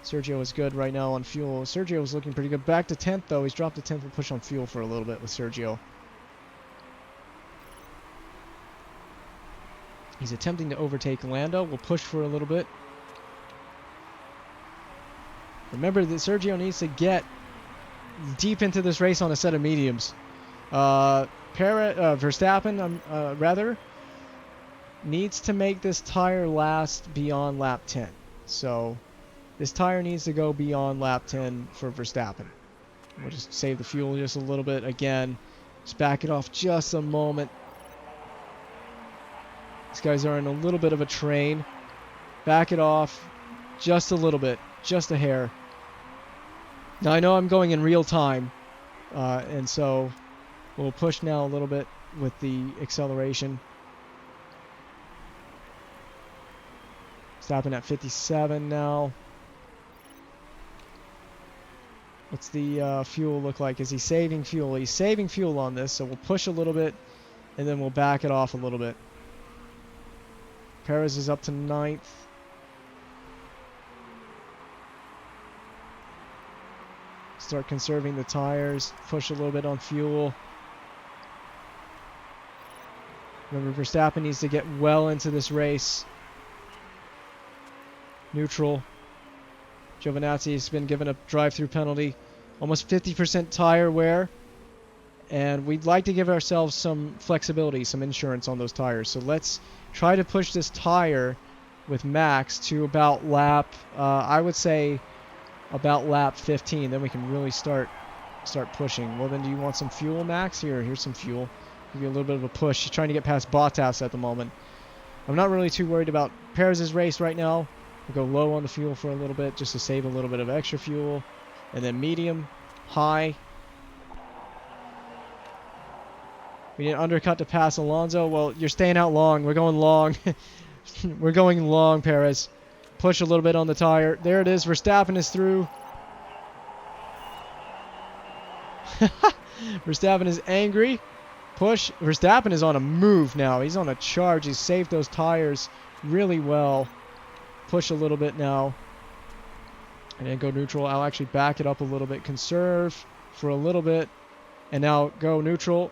Sergio is good right now on fuel. Sergio is looking pretty good. Back to 10th, though. He's dropped to 10th. We'll push on fuel for a little bit with Sergio. He's attempting to overtake Lando. We'll push for a little bit. Remember that Sergio needs to get deep into this race on a set of mediums. Verstappen, rather, needs to make this tire last beyond lap 10. So this tire needs to go beyond lap 10 for Verstappen. We'll just save the fuel just a little bit. Again, just back it off just a moment. These guys are in a little bit of a train. Back it off just a little bit, just a hair. Now I know I'm going in real time, and so we'll push now a little bit with the acceleration. Stopping at 57 now. What's the fuel look like? Is he saving fuel? He's saving fuel on this, so we'll push a little bit, and then we'll back it off a little bit. Perez is up to 9th. Start conserving the tires. Push a little bit on fuel. Remember, Verstappen needs to get well into this race. Neutral. Giovinazzi has been given a drive-through penalty. Almost 50% tire wear. And we'd like to give ourselves some flexibility, some insurance on those tires. So let's try to push this tire with Max to about lap, I would say about lap 15. Then we can really start pushing. Well, then do you want some fuel, Max? Here's some fuel. Give you a little bit of a push. He's trying to get past Bottas at the moment. I'm not really too worried about Perez's race right now. We'll go low on the fuel for a little bit just to save a little bit of extra fuel. And then medium, high. We need an undercut to pass Alonso. Well, you're staying out long. We're going long. We're going long, Perez. Push a little bit on the tire. There it is. Verstappen is through. Verstappen is angry. Push. Verstappen is on a move now. He's on a charge. He's saved those tires really well. Push a little bit now. And then go neutral. I'll actually back it up a little bit. Conserve for a little bit. And now go neutral.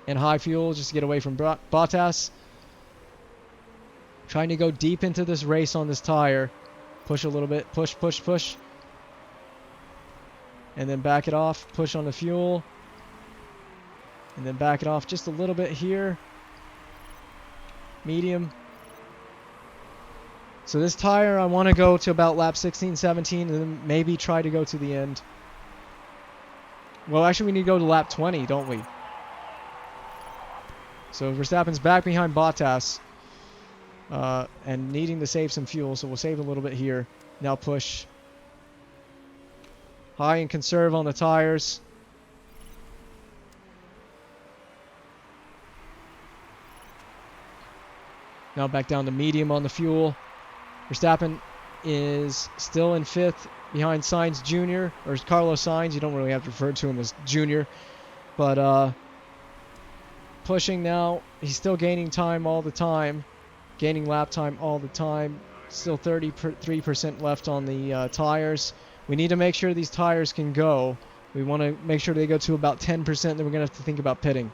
And high fuel just to get away from Bottas. Trying to go deep into this race on this tire. Push a little bit. Push, push, push. And then back it off. Push on the fuel. And then back it off just a little bit here. Medium. So this tire, I want to go to about lap 16, 17, and then maybe try to go to the end. Well, actually, we need to go to lap 20, don't we? So Verstappen's back behind Bottas. And needing to save some fuel, so we'll save a little bit here. Now push. High and conserve on the tires. Now back down to medium on the fuel. Verstappen is still in 5th behind Sainz Jr. or Carlos Sainz. You don't really have to refer to him as Jr. But pushing now. He's still gaining time all the time. Gaining lap time all the time. Still 33% left on the tires. We need to make sure these tires can go. We want to make sure they go to about 10%. Then we're going to have to think about pitting.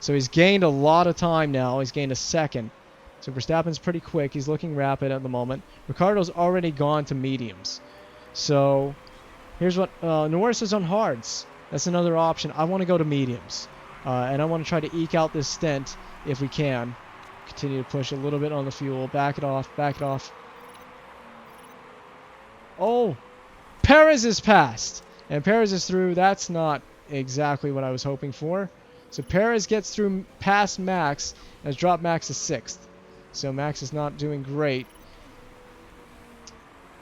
So he's gained a lot of time now. He's gained a second. So Verstappen's pretty quick. He's looking rapid at the moment. Ricardo's already gone to mediums. So here's what... Norris is on hards. That's another option. I want to go to mediums. And I want to try to eke out this stint if we can. Continue to push a little bit on the fuel. Back it off. Back it off. Oh! Perez is passed! And Perez is through. That's not exactly what I was hoping for. So Perez gets through past Max and has dropped Max to 6th. So Max is not doing great.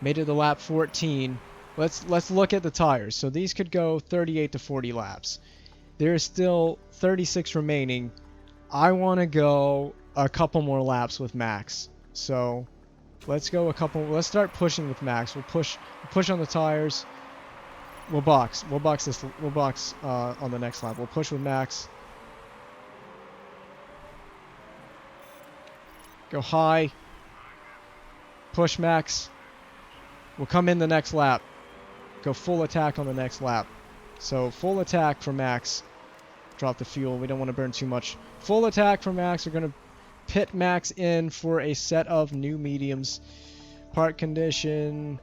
Made it to lap 14. Let's look at the tires. So these could go 38 to 40 laps. There's still 36 remaining. I want to go a couple more laps with Max. So let's go a couple. Let's start pushing with Max. We'll push on the tires. We'll box. We'll box this. We'll box on the next lap. We'll push with Max. Go high. Push Max. We'll come in the next lap. Go full attack on the next lap. So full attack for Max. Drop the fuel. We don't want to burn too much. Full attack for Max. We're going to pit Max in for a set of new mediums. Part condition.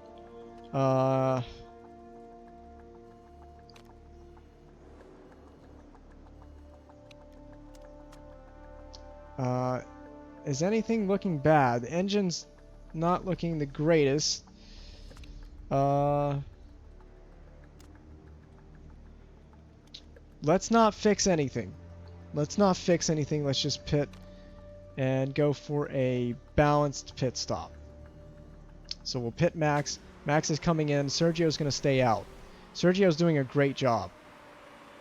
Is anything looking bad? The engine's not looking the greatest. Let's not fix anything. Let's not fix anything. Let's just pit and go for a balanced pit stop. So we'll pit Max. Max is coming in. Sergio's going to stay out. Sergio's doing a great job.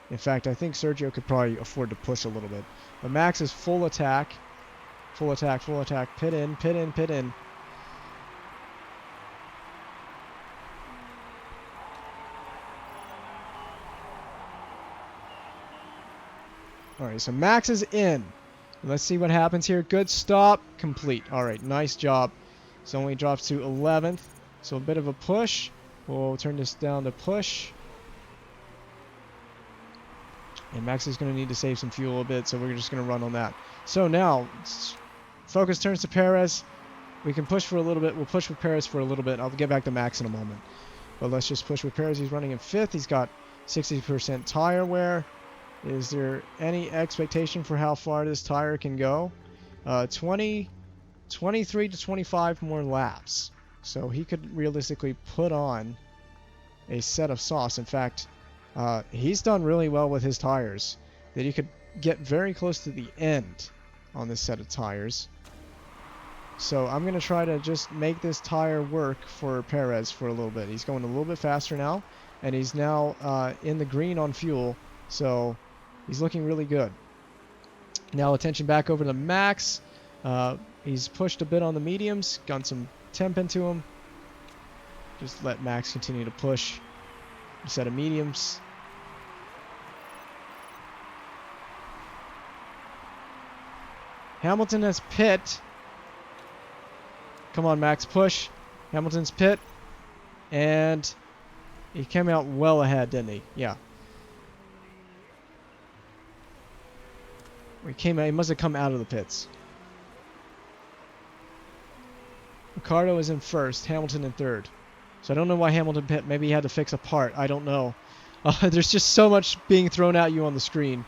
In fact, I think Sergio could probably afford to push a little bit. But Max is full attack. Full attack, full attack. Pit in, pit in, pit in. Alright, so Max is in. Let's see what happens here. Good stop. Complete. Alright, nice job. So only drops to 11th. So a bit of a push. We'll turn this down to push. And Max is going to need to save some fuel a bit, so we're just going to run on that. So now, focus turns to Perez. We can push for a little bit. We'll push with Perez for a little bit. I'll get back to Max in a moment. But let's just push with Perez. He's running in 5th. He's got 60% tire wear. Is there any expectation for how far this tire can go? 20 23 to 25 more laps. So he could realistically put on a set of sauce. In fact, he's done really well with his tires. That he could get very close to the end on this set of tires. So I'm going to try to just make this tire work for Perez for a little bit. He's going a little bit faster now, and he's now in the green on fuel, so he's looking really good. Now attention back over to Max. He's pushed a bit on the mediums, got some temp into him. Just let Max continue to push a set of mediums. Hamilton has pit. Come on, Max, push. Hamilton's pit. And he came out well ahead, didn't he? Yeah. He must have come out of the pits. Ricardo is in first, Hamilton in third. So I don't know why Hamilton pit. Maybe he had to fix a part. I don't know. There's just so much being thrown at you on the screen.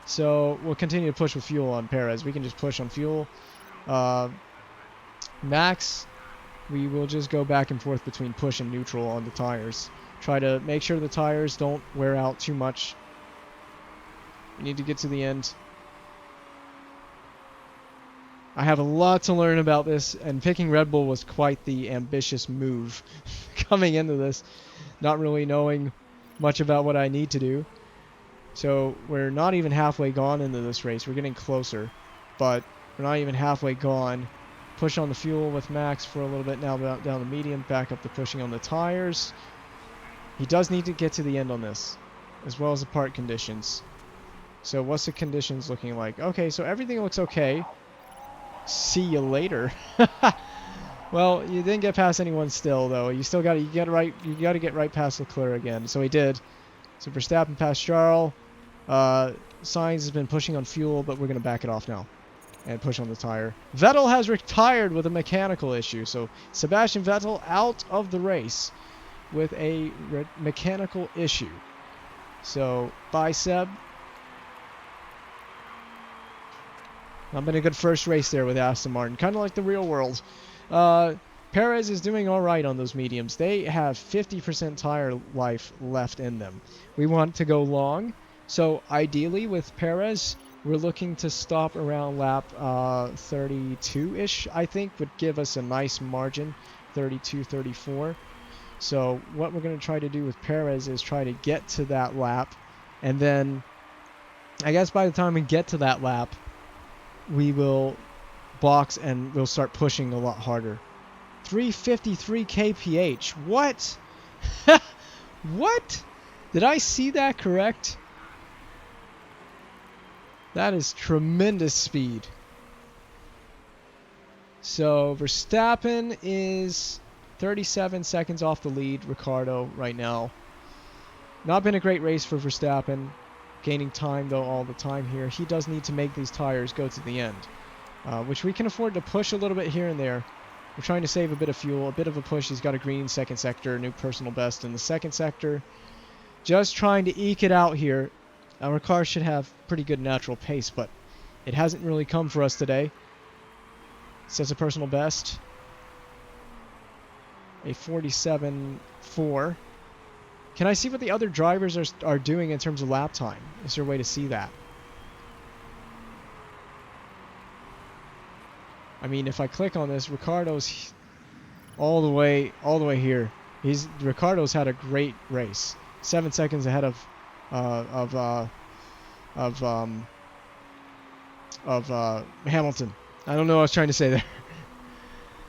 So we'll continue to push with fuel on Perez. We can just push on fuel. Max, we will just go back and forth between push and neutral on the tires. Try to make sure the tires don't wear out too much. We need to get to the end. I have a lot to learn about this, and picking Red Bull was quite the ambitious move coming into this, not really knowing much about what I need to do. So we're not even halfway gone into this race. We're getting closer, but we're not even halfway gone. Push on the fuel with Max for a little bit now, down the medium, back up to pushing on the tires. He does need to get to the end on this, as well as the part conditions. So what's the conditions looking like? Okay, so everything looks okay. See you later. Well, you didn't get past anyone still, though. You still got to get right past Leclerc again. So he did. So Verstappen passed Charles. Sainz has been pushing on fuel, but we're going to back it off now and push on the tire. Vettel has retired with a mechanical issue. So Sebastian Vettel out of the race with a mechanical issue. So bye, Seb. Not been a good first race there with Aston Martin. Kind of like the real world. Perez is doing all right on those mediums. They have 50% tire life left in them. We want to go long. So ideally with Perez, we're looking to stop around lap 32-ish, I think, would give us a nice margin. 32, 34. So what we're going to try to do with Perez is try to get to that lap. And then I guess by the time we get to that lap, we will box and we'll start pushing a lot harder. 353 kph. What? What? Did I see that correct? That is tremendous speed. So Verstappen is 37 seconds off the lead. Ricardo right now. Not been a great race for Verstappen. Gaining time, though, all the time here. He does need to make these tires go to the end, which we can afford to push a little bit here and there. We're trying to save a bit of fuel, a bit of a push. He's got a green second sector, new personal best in the second sector. Just trying to eke it out here. Our car should have pretty good natural pace, but it hasn't really come for us today. Sets a personal best. A 47.4. Can I see what the other drivers are doing in terms of lap time? Is there a way to see that? I mean, if I click on this, Ricardo's all the way here. Ricardo's had a great race. 7 seconds ahead of Hamilton. I don't know what I was trying to say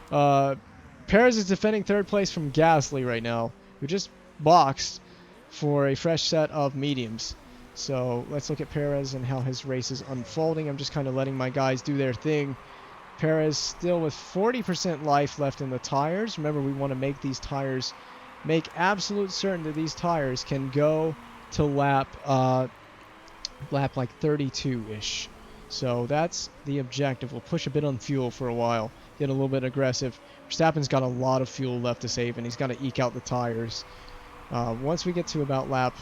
there. Perez is defending third place from Gasly right now, who just boxed for a fresh set of mediums. So let's look at Perez and how his race is unfolding. I'm just kind of letting my guys do their thing. Perez still with 40% life left in the tires. Remember, we want to make these tires, make absolute certain that these tires can go to lap like 32-ish. So that's the objective. We'll push a bit on fuel for a while, get a little bit aggressive. Verstappen's got a lot of fuel left to save, and he's got to eke out the tires. Once we get to about lap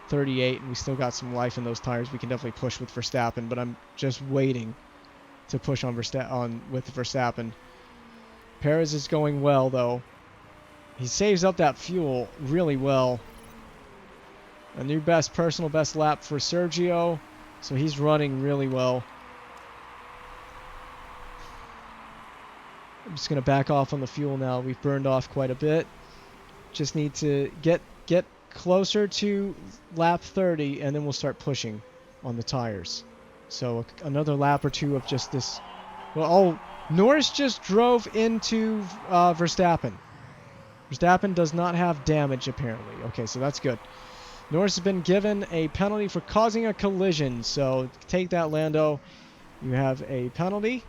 38 and we still got some life in those tires, we can definitely push with Verstappen, but I'm just waiting to push with Verstappen. Perez is going well, though. He saves up that fuel really well. A new personal best lap for Sergio. So he's running really well. I'm just going to back off on the fuel now. We've burned off quite a bit. Just need to get closer to lap 30, and then we'll start pushing on the tires. So another lap or two of just this. Well, Norris just drove into Verstappen. Verstappen does not have damage, apparently. Okay, so that's good. Norris has been given a penalty for causing a collision. So take that, Lando. You have a penalty.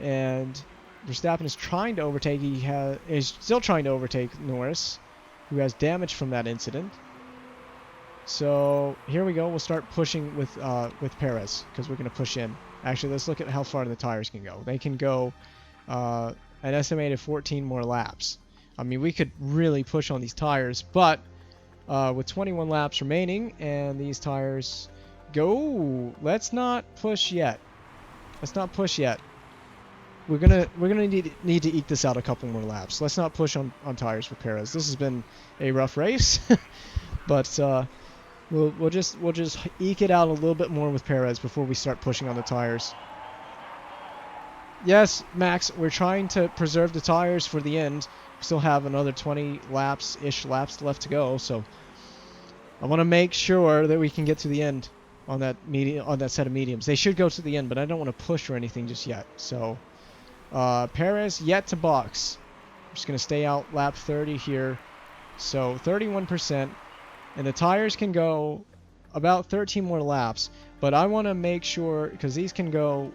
And Verstappen is trying to overtake. He is still trying to overtake Norris, who has damage from that incident. So here we go. We'll start pushing with Perez because we're going to push in. Actually, let's look at how far the tires can go. They can go an estimated 14 more laps. I mean, we could really push on these tires, but with 21 laps remaining and these tires go, let's not push yet. Let's not push yet. We're gonna need to eke this out a couple more laps. Let's not push on tires for Perez. This has been a rough race, but we'll just eke it out a little bit more with Perez before we start pushing on the tires. Yes, Max, we're trying to preserve the tires for the end. We still have another 20 laps left to go, so I want to make sure that we can get to the end on that set of mediums. They should go to the end, but I don't want to push or anything just yet. So Perez yet to box. I'm just going to stay out lap 30 here. So 31%, and the tires can go about 13 more laps, but I want to make sure, because these can go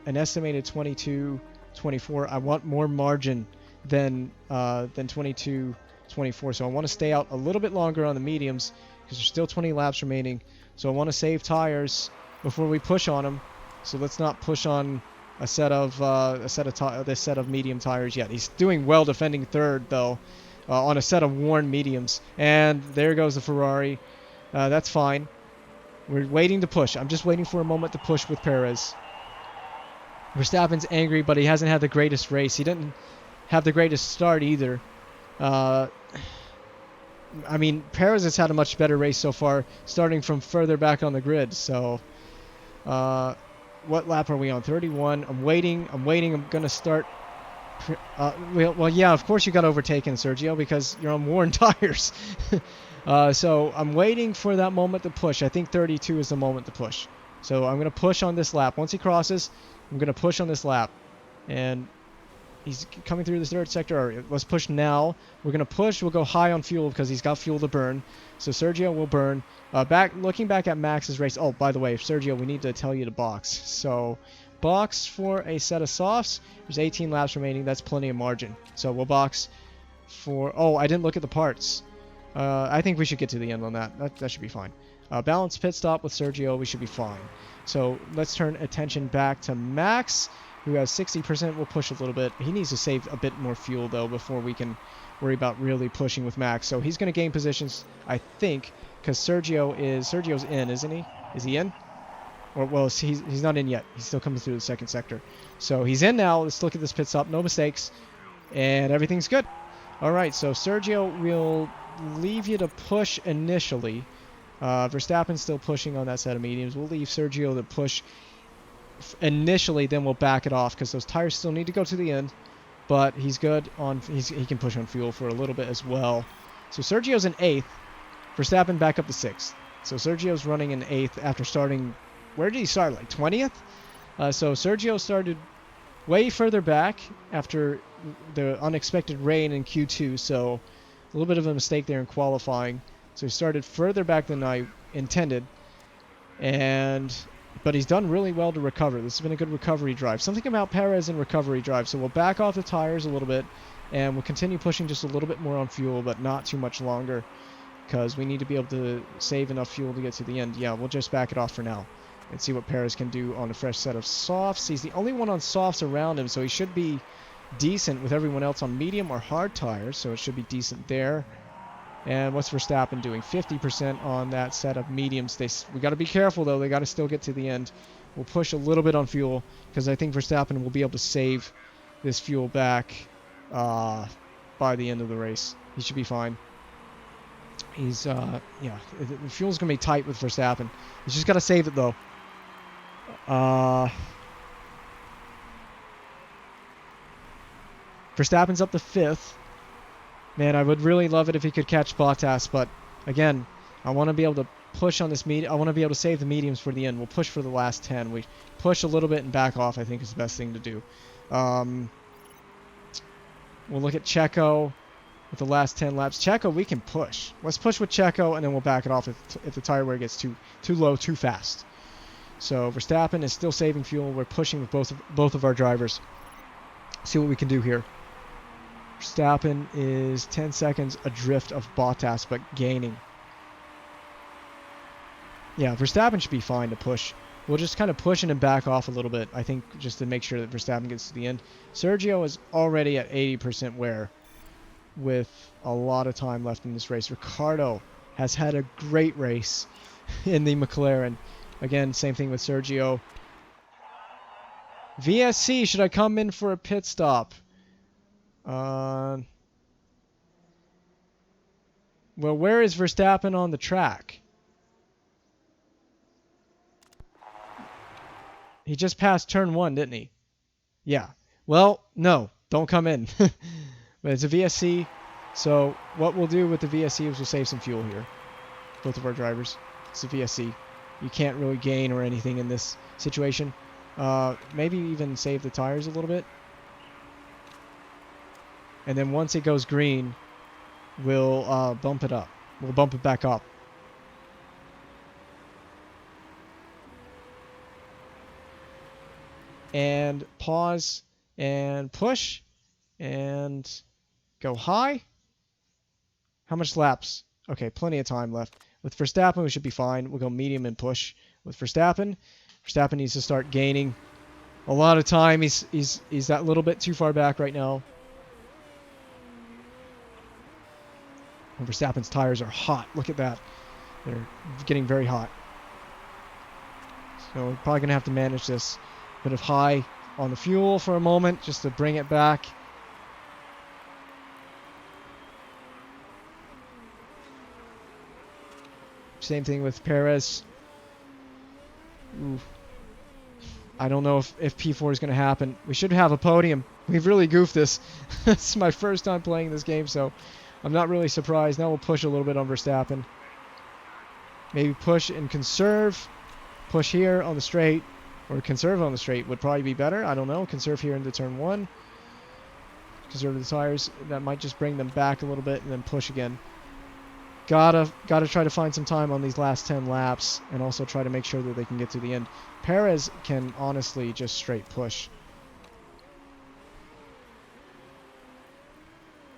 an estimated 22, 24. I want more margin than 22, 24. So I want to stay out a little bit longer on the mediums because there's still 20 laps remaining. So I want to save tires before we push on them. So let's not push on a set of medium tires yet. He's doing well defending third though, on a set of worn mediums. And there goes the Ferrari. That's fine. We're waiting to push. I'm just waiting for a moment to push with Perez. Verstappen's angry, but he hasn't had the greatest race. He didn't have the greatest start either. I mean, Perez has had a much better race so far, starting from further back on the grid. So, what lap are we on? 31. I'm waiting. I'm going to start. Well, yeah, of course you got overtaken, Sergio, because you're on worn tires. So I'm waiting for that moment to push. I think 32 is the moment to push. So I'm going to push on this lap. Once he crosses, I'm going to push on this lap. And he's coming through the third sector. All right, let's push now. We're going to push. We'll go high on fuel because he's got fuel to burn. So Sergio will burn. Looking back at Max's race. Oh, by the way, Sergio, we need to tell you to box. So box for a set of softs. There's 18 laps remaining. That's plenty of margin. So we'll box for... Oh, I didn't look at the parts. I think we should get to the end on that. That should be fine. Balanced pit stop with Sergio. We should be fine. So let's turn attention back to Max, who has 60%. We'll push a little bit. He needs to save a bit more fuel, though, before we can worry about really pushing with Max. So he's going to gain positions, I think, because Sergio's in, isn't he? Is he in? Or, well, he's not in yet. He's still coming through the second sector. So he's in now. Let's look at this pit stop. No mistakes. And everything's good. All right, so Sergio will leave you to push initially. Verstappen's still pushing on that set of mediums. We'll leave Sergio to push initially, then we'll back it off because those tires still need to go to the end. But he's good on. He can push on fuel for a little bit as well. So Sergio's in 8th. Verstappen back up to 6th. So Sergio's running in 8th after starting. Where did he start? Like 20th? So Sergio started way further back after the unexpected rain in Q2. So a little bit of a mistake there in qualifying. So he started further back than I intended. But he's done really well to recover. This has been a good recovery drive. Something about Perez and recovery drive. So we'll back off the tires a little bit. And we'll continue pushing just a little bit more on fuel, but not too much longer. Because we need to be able to save enough fuel to get to the end. Yeah, we'll just back it off for now. And see what Perez can do on a fresh set of softs. He's the only one on softs around him. So he should be decent with everyone else on medium or hard tires. So it should be decent there. And what's Verstappen doing? 50% on that set of mediums. We got to be careful, though. They got to still get to the end. We'll push a little bit on fuel because I think Verstappen will be able to save this fuel back by the end of the race. He should be fine. He's, yeah, the fuel's going to be tight with Verstappen. He's just got to save it, though. Verstappen's up to 5th. Man, I would really love it if he could catch Bottas, but again, I want to be able to push on this I want to be able to save the mediums for the end. We'll push for the last 10. We push a little bit and back off, I think, is the best thing to do. We'll look at Checo with the last 10 laps. Checo, we can push. Let's push with Checo, and then we'll back it off if the tire wear gets too low, too fast. So Verstappen is still saving fuel. We're pushing with both of our drivers. See what we can do here. Verstappen is 10 seconds adrift of Bottas, but gaining. Yeah, Verstappen should be fine to push. We'll just kind of push and back off a little bit, I think, just to make sure that Verstappen gets to the end. Sergio is already at 80% wear with a lot of time left in this race. Ricciardo has had a great race in the McLaren. Again, same thing with Sergio. VSC, should I come in for a pit stop? Well, where is Verstappen on the track? He just passed turn 1, didn't he? Yeah. Well, no, don't come in. But it's a VSC, so what we'll do with the VSC is we'll save some fuel here. Both of our drivers. It's a VSC. You can't really gain or anything in this situation. Maybe even save the tires a little bit. And then once it goes green, we'll bump it up. We'll bump it back up. And pause and push and go high. How much laps? Okay, plenty of time left. With Verstappen, we should be fine. We'll go medium and push with Verstappen. Verstappen needs to start gaining a lot of time. He's that little bit too far back right now. And Verstappen's tires are hot. Look at that. They're getting very hot. So we're probably going to have to manage this. Bit of high on the fuel for a moment just to bring it back. Same thing with Perez. Ooh. I don't know if P4 is going to happen. We should have a podium. We've really goofed this. This is my first time playing this game, so I'm not really surprised. Now we'll push a little bit on Verstappen. Maybe push and conserve. Push here on the straight. Or conserve on the straight would probably be better. I don't know. Conserve here into turn 1. Conserve the tires. That might just bring them back a little bit and then push again. Gotta try to find some time on these last 10 laps and also try to make sure that they can get to the end. Perez can honestly just straight push.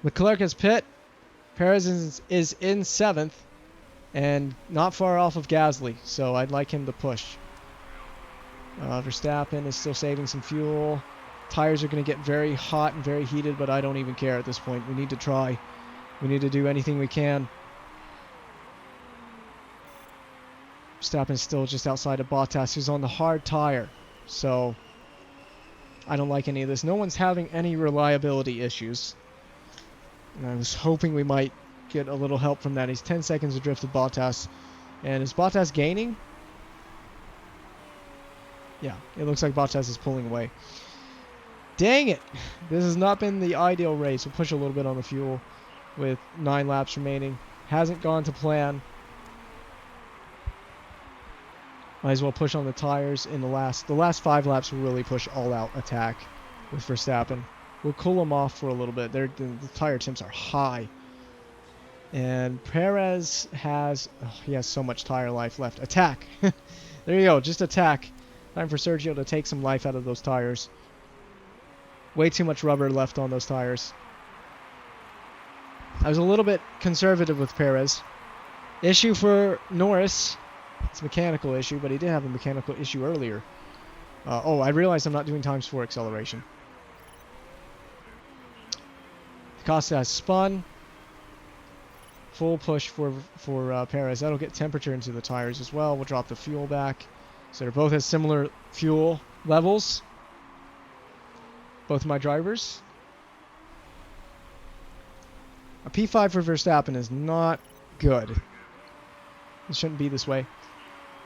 Leclerc has pit. Perez is in 7th and not far off of Gasly, so I'd like him to push. Verstappen is still saving some fuel. Tires are going to get very hot and very heated, but I don't even care at this point. We need to try. We need to do anything we can. Verstappen's still just outside of Bottas, who's on the hard tire. So I don't like any of this. No one's having any reliability issues. And I was hoping we might get a little help from that. He's 10 seconds adrift of Bottas. And is Bottas gaining? Yeah, it looks like Bottas is pulling away. Dang it! This has not been the ideal race. We'll push a little bit on the fuel with 9 laps remaining. Hasn't gone to plan. Might as well push on the tires in the last 5 laps. Will really push all-out attack with Verstappen. We'll cool them off for a little bit. The tire temps are high. And Perez has... Oh, he has so much tire life left. Attack! There you go. Just attack. Time for Sergio to take some life out of those tires. Way too much rubber left on those tires. I was a little bit conservative with Perez. Issue for Norris. It's a mechanical issue, but he did have a mechanical issue earlier. Oh, I realized I'm not doing ×4 acceleration. Costa has spun. Full push for Perez. That'll get temperature into the tires as well. We'll drop the fuel back. So they're both at similar fuel levels. both of my drivers. A P5 for Verstappen is not good. It shouldn't be this way.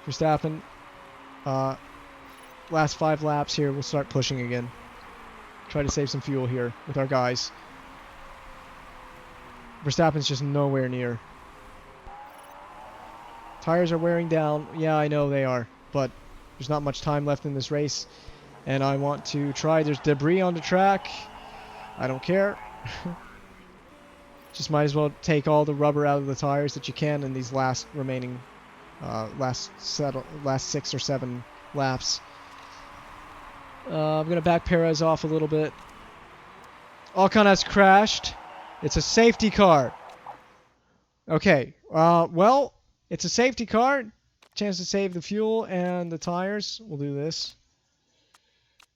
Verstappen, last 5 laps here, we'll start pushing again. Try to save some fuel here with our guys. Verstappen's just nowhere near. Tires are wearing down. Yeah, I know they are, but there's not much time left in this race. And I want to try. There's debris on the track. I don't care. Just might as well take all the rubber out of the tires that you can in these last remaining, last 6 or 7 laps. I'm going to back Perez off a little bit. Ocon has crashed. It's a safety car. Okay. Well, it's a safety car. Chance to save the fuel and the tires. We'll do this.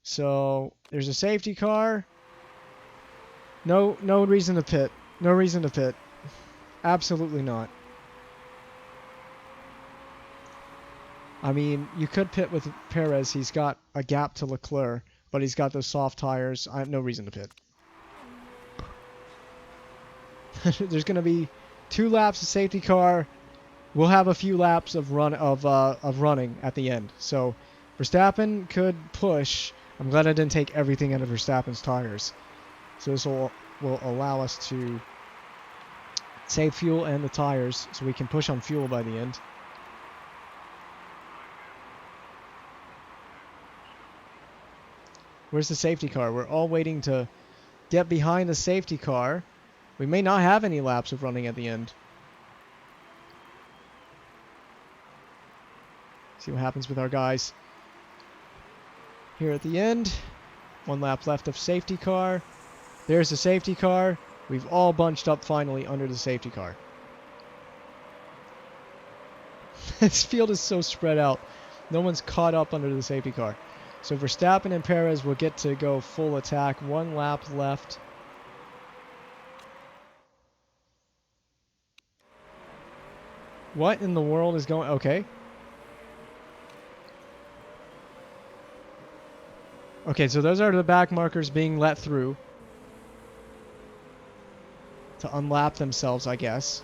So, there's a safety car. No reason to pit. No reason to pit. Absolutely not. I mean, you could pit with Perez. He's got a gap to Leclerc, but he's got those soft tires. I have no reason to pit. There's going to be 2 laps of safety car. We'll have a few laps of running at the end. So Verstappen could push. I'm glad I didn't take everything out of Verstappen's tires. So this will allow us to save fuel and the tires, so we can push on fuel by the end. Where's the safety car? We're all waiting to get behind the safety car. We may not have any laps of running at the end. See what happens with our guys. Here at the end, 1 lap left of safety car. There's the safety car. We've all bunched up finally under the safety car. This field is so spread out. No one's caught up under the safety car. So Verstappen and Perez will get to go full attack. 1 lap left. What in the world is going... Okay. Okay, so those are the back markers being let through. To unlap themselves, I guess.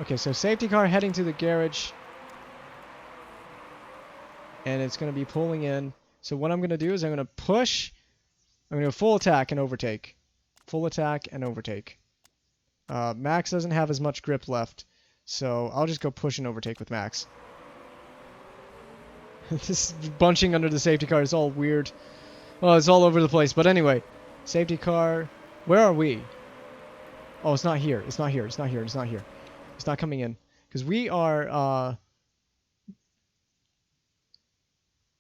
Okay, so safety car heading to the garage. And it's going to be pulling in. So what I'm going to do is I'm going to push. I'm going to go full attack and overtake. Full attack and overtake. Max doesn't have as much grip left. So I'll just go push and overtake with Max. This bunching under the safety car is all weird. Well, it's all over the place. But anyway, safety car. Where are we? Oh, it's not here. It's not here. It's not here. It's not here. It's not coming in. Because we are...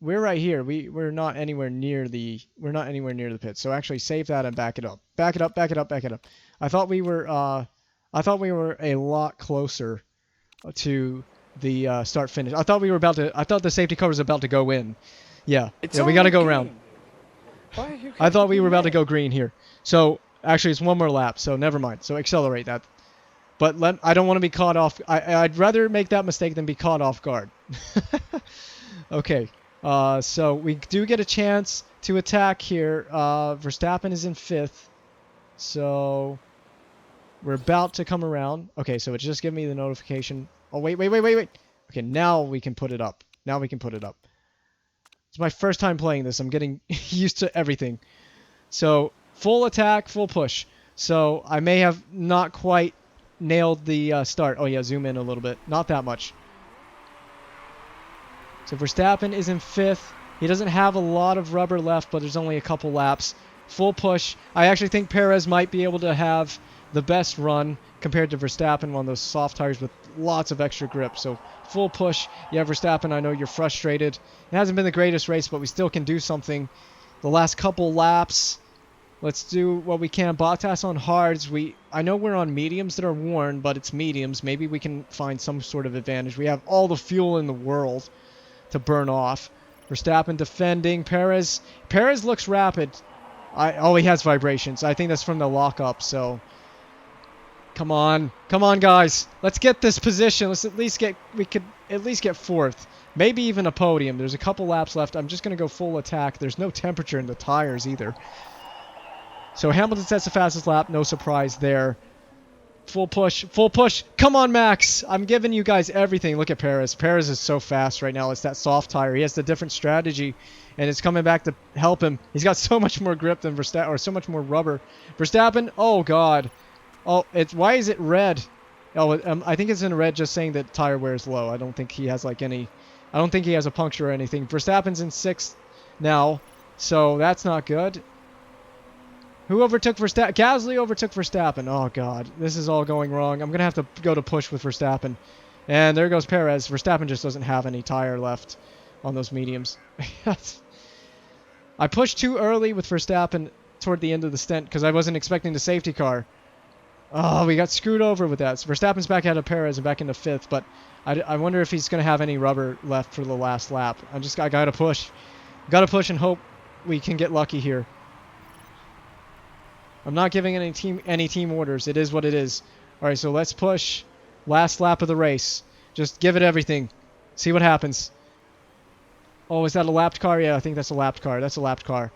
we're right here. We're not anywhere near the... We're not anywhere near the pit. So actually save that and back it up. Back it up, back it up, back it up. I thought we were a lot closer to the start finish. I thought the safety car was about to go in. Yeah. Yeah, we got to go around. I thought we were about to go green here. So actually it's 1 more lap, so never mind. So accelerate that. But I don't want to be caught off. I'd rather make that mistake than be caught off guard. Okay. So we do get a chance to attack here. Verstappen is in 5th. So we're about to come around. Okay, so it just gave me the notification. Oh, wait. Okay, now we can put it up. Now we can put it up. It's my first time playing this. I'm getting used to everything. So full attack, full push. So I may have not quite nailed the start. Oh yeah, zoom in a little bit. Not that much. So Verstappen is in 5th. He doesn't have a lot of rubber left, but there's only a couple laps. Full push. I actually think Perez might be able to have the best run compared to Verstappen, one of those soft tires with lots of extra grip. So full push. Yeah, Verstappen, I know you're frustrated. It hasn't been the greatest race, but we still can do something. The last couple laps, let's do what we can. Bottas on hards. I know we're on mediums that are worn, but it's mediums. Maybe we can find some sort of advantage. We have all the fuel in the world to burn off. Verstappen defending. Perez looks rapid. Oh, he has vibrations. I think that's from the lockup, so... Come on. Come on, guys. Let's get this position. Let's at least get... We could at least get fourth. Maybe even a podium. There's a couple laps left. I'm just going to go full attack. There's no temperature in the tires either. So Hamilton sets the fastest lap. No surprise there. Full push. Full push. Come on, Max. I'm giving you guys everything. Look at Perez. Perez is so fast right now. It's that soft tire. He has the different strategy, and it's coming back to help him. He's got so much more grip than Verstappen, or so much more rubber. Verstappen, oh, God. Oh, why is it red? Oh, I think it's in red just saying that tire wear is low. I don't think he has, like, any... I don't think he has a puncture or anything. Verstappen's in 6th now, so that's not good. Who overtook Verstappen? Gasly overtook Verstappen. Oh, God. This is all going wrong. I'm going to have to go to push with Verstappen. And there goes Perez. Verstappen just doesn't have any tire left on those mediums. I pushed too early with Verstappen toward the end of the stint because I wasn't expecting the safety car. Oh, we got screwed over with that. So Verstappen's back out of Perez and back into 5th, but I wonder if he's going to have any rubber left for the last lap. I got to push. Got to push and hope we can get lucky here. I'm not giving any team orders. It is what it is. All right, so let's push. Last lap of the race. Just give it everything. See what happens. Oh, is that a lapped car? Yeah, I think that's a lapped car. That's a lapped car.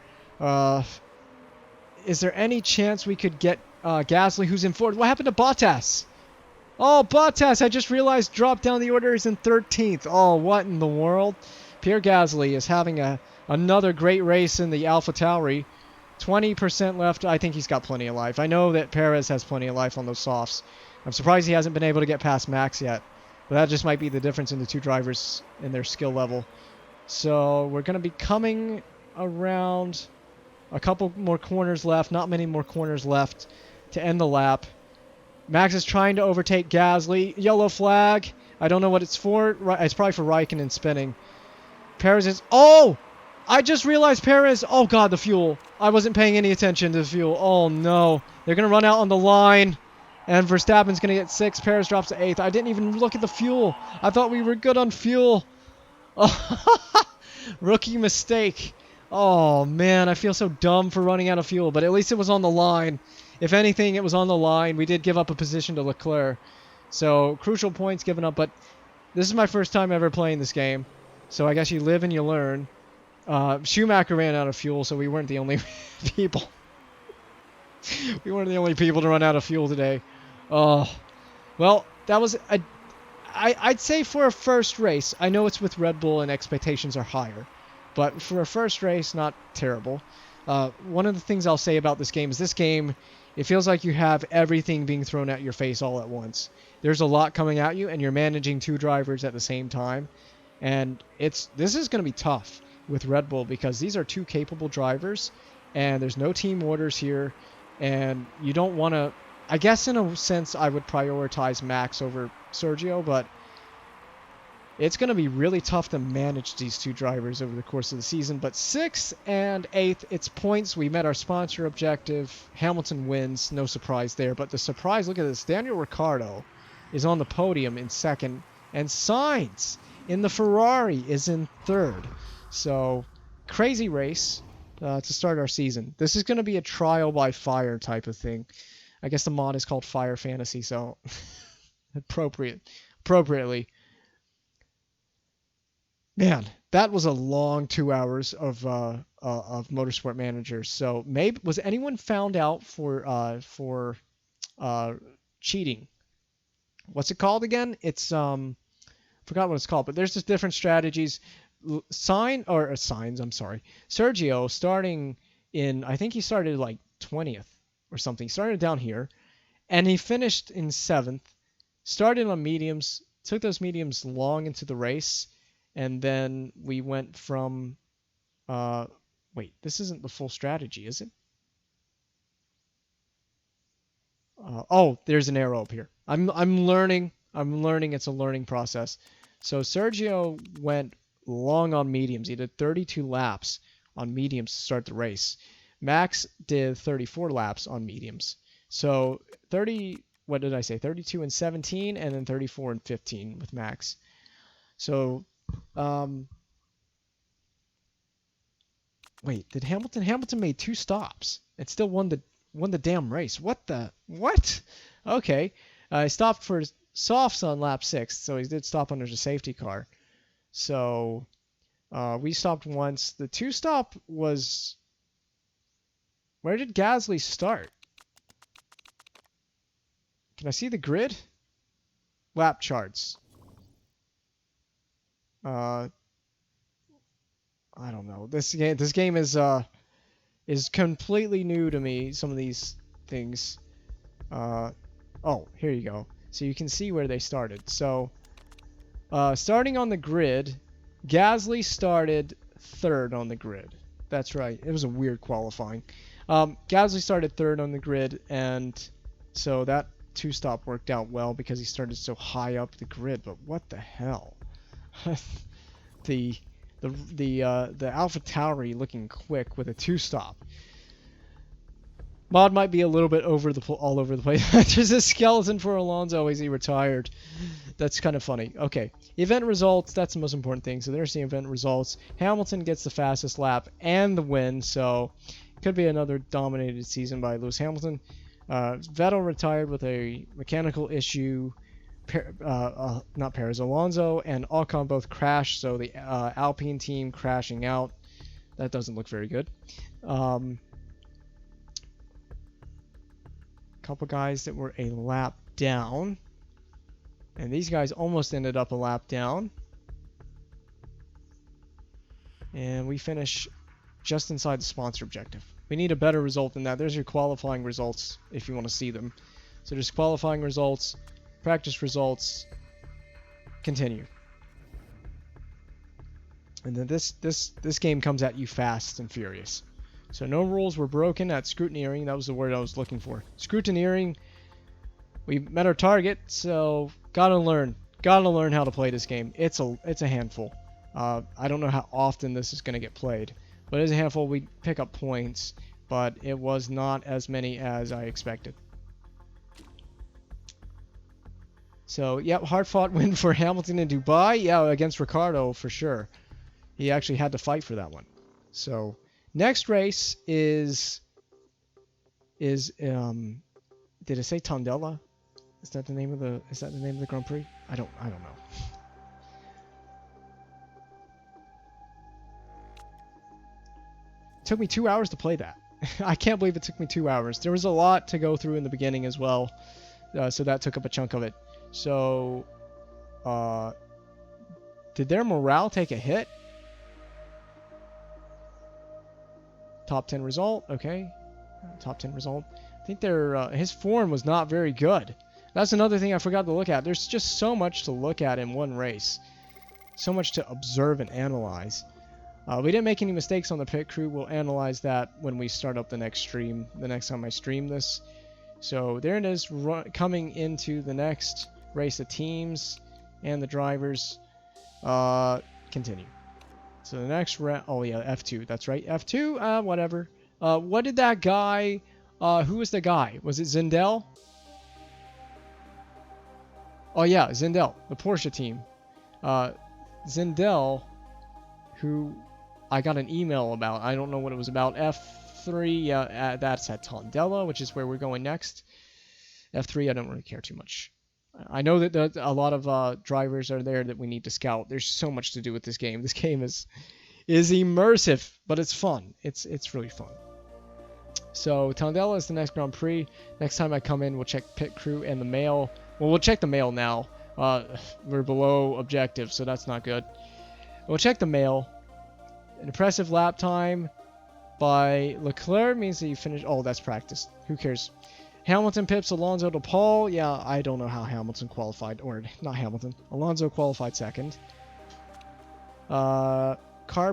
Is there any chance we could get Gasly, who's in 4th? What happened to Bottas? Oh, Bottas, I just realized dropped down the order. He's in 13th. Oh, what in the world? Pierre Gasly is having another great race in the AlphaTauri. 20% left. I think he's got plenty of life. I know that Perez has plenty of life on those softs. I'm surprised he hasn't been able to get past Max yet. But that just might be the difference in the two drivers in their skill level. So we're going to be coming around a couple more corners left. Not many more corners left to end the lap. Max is trying to overtake Gasly. Yellow flag. I don't know what it's for. It's probably for Raikkonen spinning. Perez is... Oh! I just realized Perez... Oh, God, the fuel. I wasn't paying any attention to the fuel. Oh, no. They're going to run out on the line. And Verstappen's going to get 6th. Perez drops to 8th. I didn't even look at the fuel. I thought we were good on fuel. Oh, rookie mistake. Oh, man. I feel so dumb for running out of fuel. But at least it was on the line. If anything, it was on the line. We did give up a position to Leclerc. So, crucial points given up. But this is my first time ever playing this game. So, I guess you live and you learn. Schumacher ran out of fuel, so we weren't the only people. We weren't the only people to run out of fuel today. Oh, well, that was I'd say for a first race. I know it's with Red Bull and expectations are higher, but for a first race, not terrible. One of the things I'll say about this game is it feels like you have everything being thrown at your face all at once. There's a lot coming at you, and you're managing two drivers at the same time, and this is going to be tough with Red Bull because these are two capable drivers and there's no team orders here and you don't want to... I guess in a sense I would prioritize Max over Sergio, but it's going to be really tough to manage these two drivers over the course of the season. But 6th and 8th, it's points. We met our sponsor objective. Hamilton wins. No surprise there. But the surprise, look at this. Daniel Ricciardo is on the podium in 2nd and Sainz in the Ferrari is in 3rd. So, crazy race to start our season. This is going to be a trial by fire type of thing. I guess the mod is called Fire Fantasy, so appropriately. Man, that was a long 2 hours of Motorsport Manager. So, maybe was anyone found out for cheating? What's it called again? It's forgot what it's called, but there's just different strategies. Sergio starting in, I think he started like 20th or something. He started down here and he finished in 7th, started on mediums, took those mediums long into the race. And then we went from, wait, this isn't the full strategy, is it? Oh, there's an arrow up here. I'm learning. It's a learning process. So Sergio went long on mediums. He did 32 laps on mediums to start the race. Max did 34 laps on mediums. So 32 and 17, and then 34 and 15 with Max. So, wait, did Hamilton made 2 stops and still won the damn race? What? Okay. I stopped for softs on lap 6, so he did stop under the safety car. So we stopped once. The 2-stop was... Where did Gasly start? Can I see the grid? Lap charts. I don't know. This game is completely new to me. Some of these things. Oh, here you go. So you can see where they started. So starting on the grid, Gasly started 3rd on the grid. That's right. It was a weird qualifying. Gasly started 3rd on the grid, and so that 2-stop worked out well because he started so high up the grid. But what the hell? the AlphaTauri looking quick with a 2-stop. Mod might be a little bit all over the place. There's a skeleton for Alonso. Is he retired? That's kind of funny. Okay, event results. That's the most important thing. So there's the event results. Hamilton gets the fastest lap and the win. So could be another dominated season by Lewis Hamilton. Vettel retired with a mechanical issue. Not Perez, Alonso and Ocon both crashed. So the Alpine team crashing out. That doesn't look very good. Couple guys that were a lap down, and these guys almost ended up a lap down, and we finish just inside the sponsor objective. We need a better result than that. There's your qualifying results if you want to see them. So there's qualifying results, practice results, continue, and then this game comes at you fast and furious. So no rules were broken at scrutineering. That was the word I was looking for. Scrutineering. We met our target, so gotta learn how to play this game. It's a handful. I don't know how often this is gonna get played, but it's a handful. We pick up points, but it was not as many as I expected. So yep, hard-fought win for Hamilton in Dubai. Yeah, against Ricciardo for sure. He actually had to fight for that one. So. Next race is did it say Tondela? Is that the name of the Grand Prix? I don't know. It took me 2 hours to play that. I can't believe it took me 2 hours. There was a lot to go through in the beginning as well, so that took up a chunk of it. So, did their morale take a hit? Top 10 result, okay. Top 10 result. I think his form was not very good. That's another thing I forgot to look at. There's just so much to look at in one race. So much to observe and analyze. We didn't make any mistakes on the pit crew. We'll analyze that when we start up the next stream, the next time I stream this. So there it is, coming into the next race, the teams and the drivers. Continue. So the next round, oh yeah, F2, that's right, F2, whatever. What did that guy, who was the guy? Was it Zindel? Oh yeah, Zindel, the Porsche team. Zindel, who I got an email about, I don't know what it was about. F3, that's at Tondela, which is where we're going next. F3, I don't really care too much. I know that a lot of drivers are there that we need to scout. There's so much to do with this game. This game is immersive, but it's fun. It's really fun. So Tondela is the next Grand Prix. Next time I come in, we'll check pit crew and the mail. Well, we'll check the mail now. We're below objective, so that's not good. We'll check the mail. An impressive lap time by Leclerc means that you finished. Oh, that's practice. Who cares? Hamilton pips Alonso to pole. Yeah, I don't know how Hamilton qualified, or not Hamilton. Alonso qualified second. Car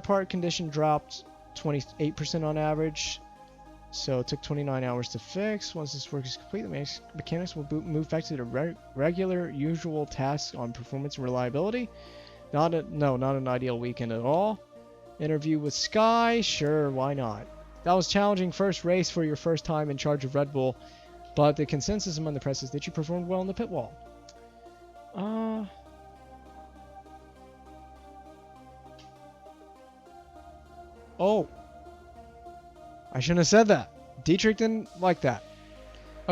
part condition dropped 28% on average, so it took 29 hours to fix. Once this work is complete, the mechanics will move back to the regular, usual tasks on performance and reliability. Not an ideal weekend at all. Interview with Sky, sure, why not? That was challenging first race for your first time in charge of Red Bull. But the consensus among the press is that you performed well in the pit wall. Oh. I shouldn't have said that. Dietrich didn't like that.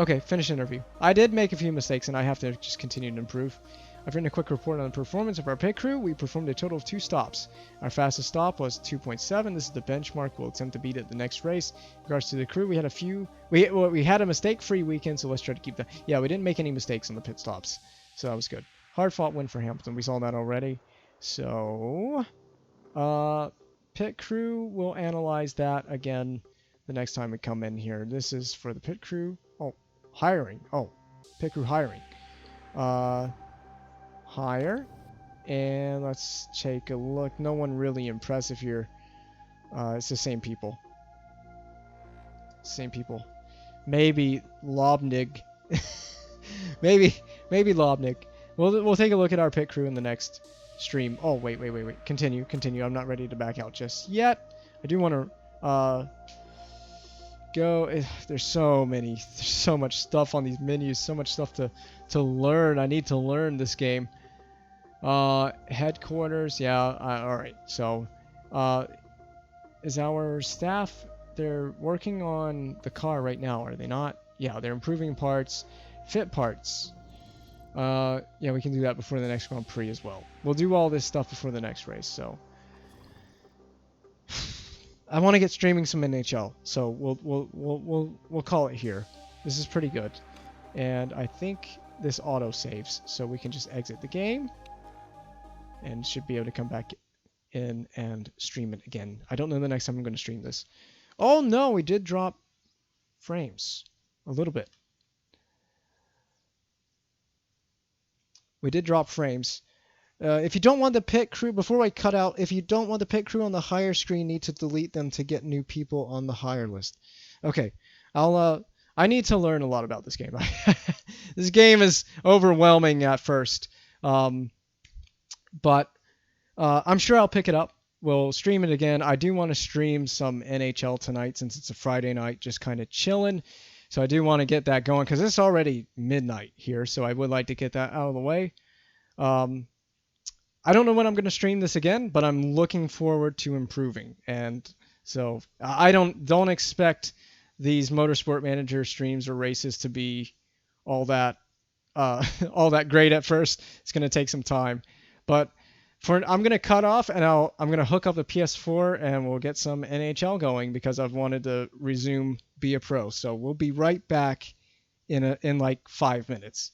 Okay, finish interview. I did make a few mistakes, and I have to just continue to improve. I've written a quick report on the performance of our pit crew. We performed a total of 2 stops. Our fastest stop was 2.7. This is the benchmark. We'll attempt to beat it the next race. In regards to the crew, we had a few. We had a mistake-free weekend, so let's try to keep that. Yeah, we didn't make any mistakes on the pit stops, so that was good. Hard-fought win for Hamilton. We saw that already. So, pit crew, we'll analyze that again the next time we come in here. This is for the pit crew. Oh, hiring. Oh, pit crew hiring. Hire. And let's take a look. No one really impressive here. It's the same people. Same people. Maybe Lobnig. maybe Lobnig. We'll take a look at our pit crew in the next stream. Oh, wait. Continue. I'm not ready to back out just yet. I do want to go. There's so much stuff on these menus, so much stuff to learn. I need to learn this game. Headquarters, yeah, alright. So, is our staff, they're working on the car right now, are they not? Yeah, they're improving parts, fit parts. Yeah, we can do that before the next Grand Prix as well. We'll do all this stuff before the next race, so. I want to get streaming some NHL, so we'll call it here. This is pretty good. And I think this auto saves, so we can just exit the game. And should be able to come back in and stream it again. I don't know the next time I'm going to stream this. Oh no, we did drop frames. A little bit. We did drop frames. If you don't want the pit crew, before I cut out, if you don't want the pit crew on the higher screen, you need to delete them to get new people on the higher list. Okay, I need to learn a lot about this game. This game is overwhelming at first. But I'm sure I'll pick it up. We'll stream it again. I do want to stream some NHL tonight since it's a Friday night, just kind of chilling. So I do want to get that going because it's already midnight here, so I would like to get that out of the way. I don't know when I'm going to stream this again, but I'm looking forward to improving. And so I don't expect these Motorsport Manager streams or races to be all that great at first. It's going to take some time. But I'm going to cut off and I'm going to hook up the PS4 and we'll get some NHL going because I've wanted to resume Be a Pro. So we'll be right back in like 5 minutes.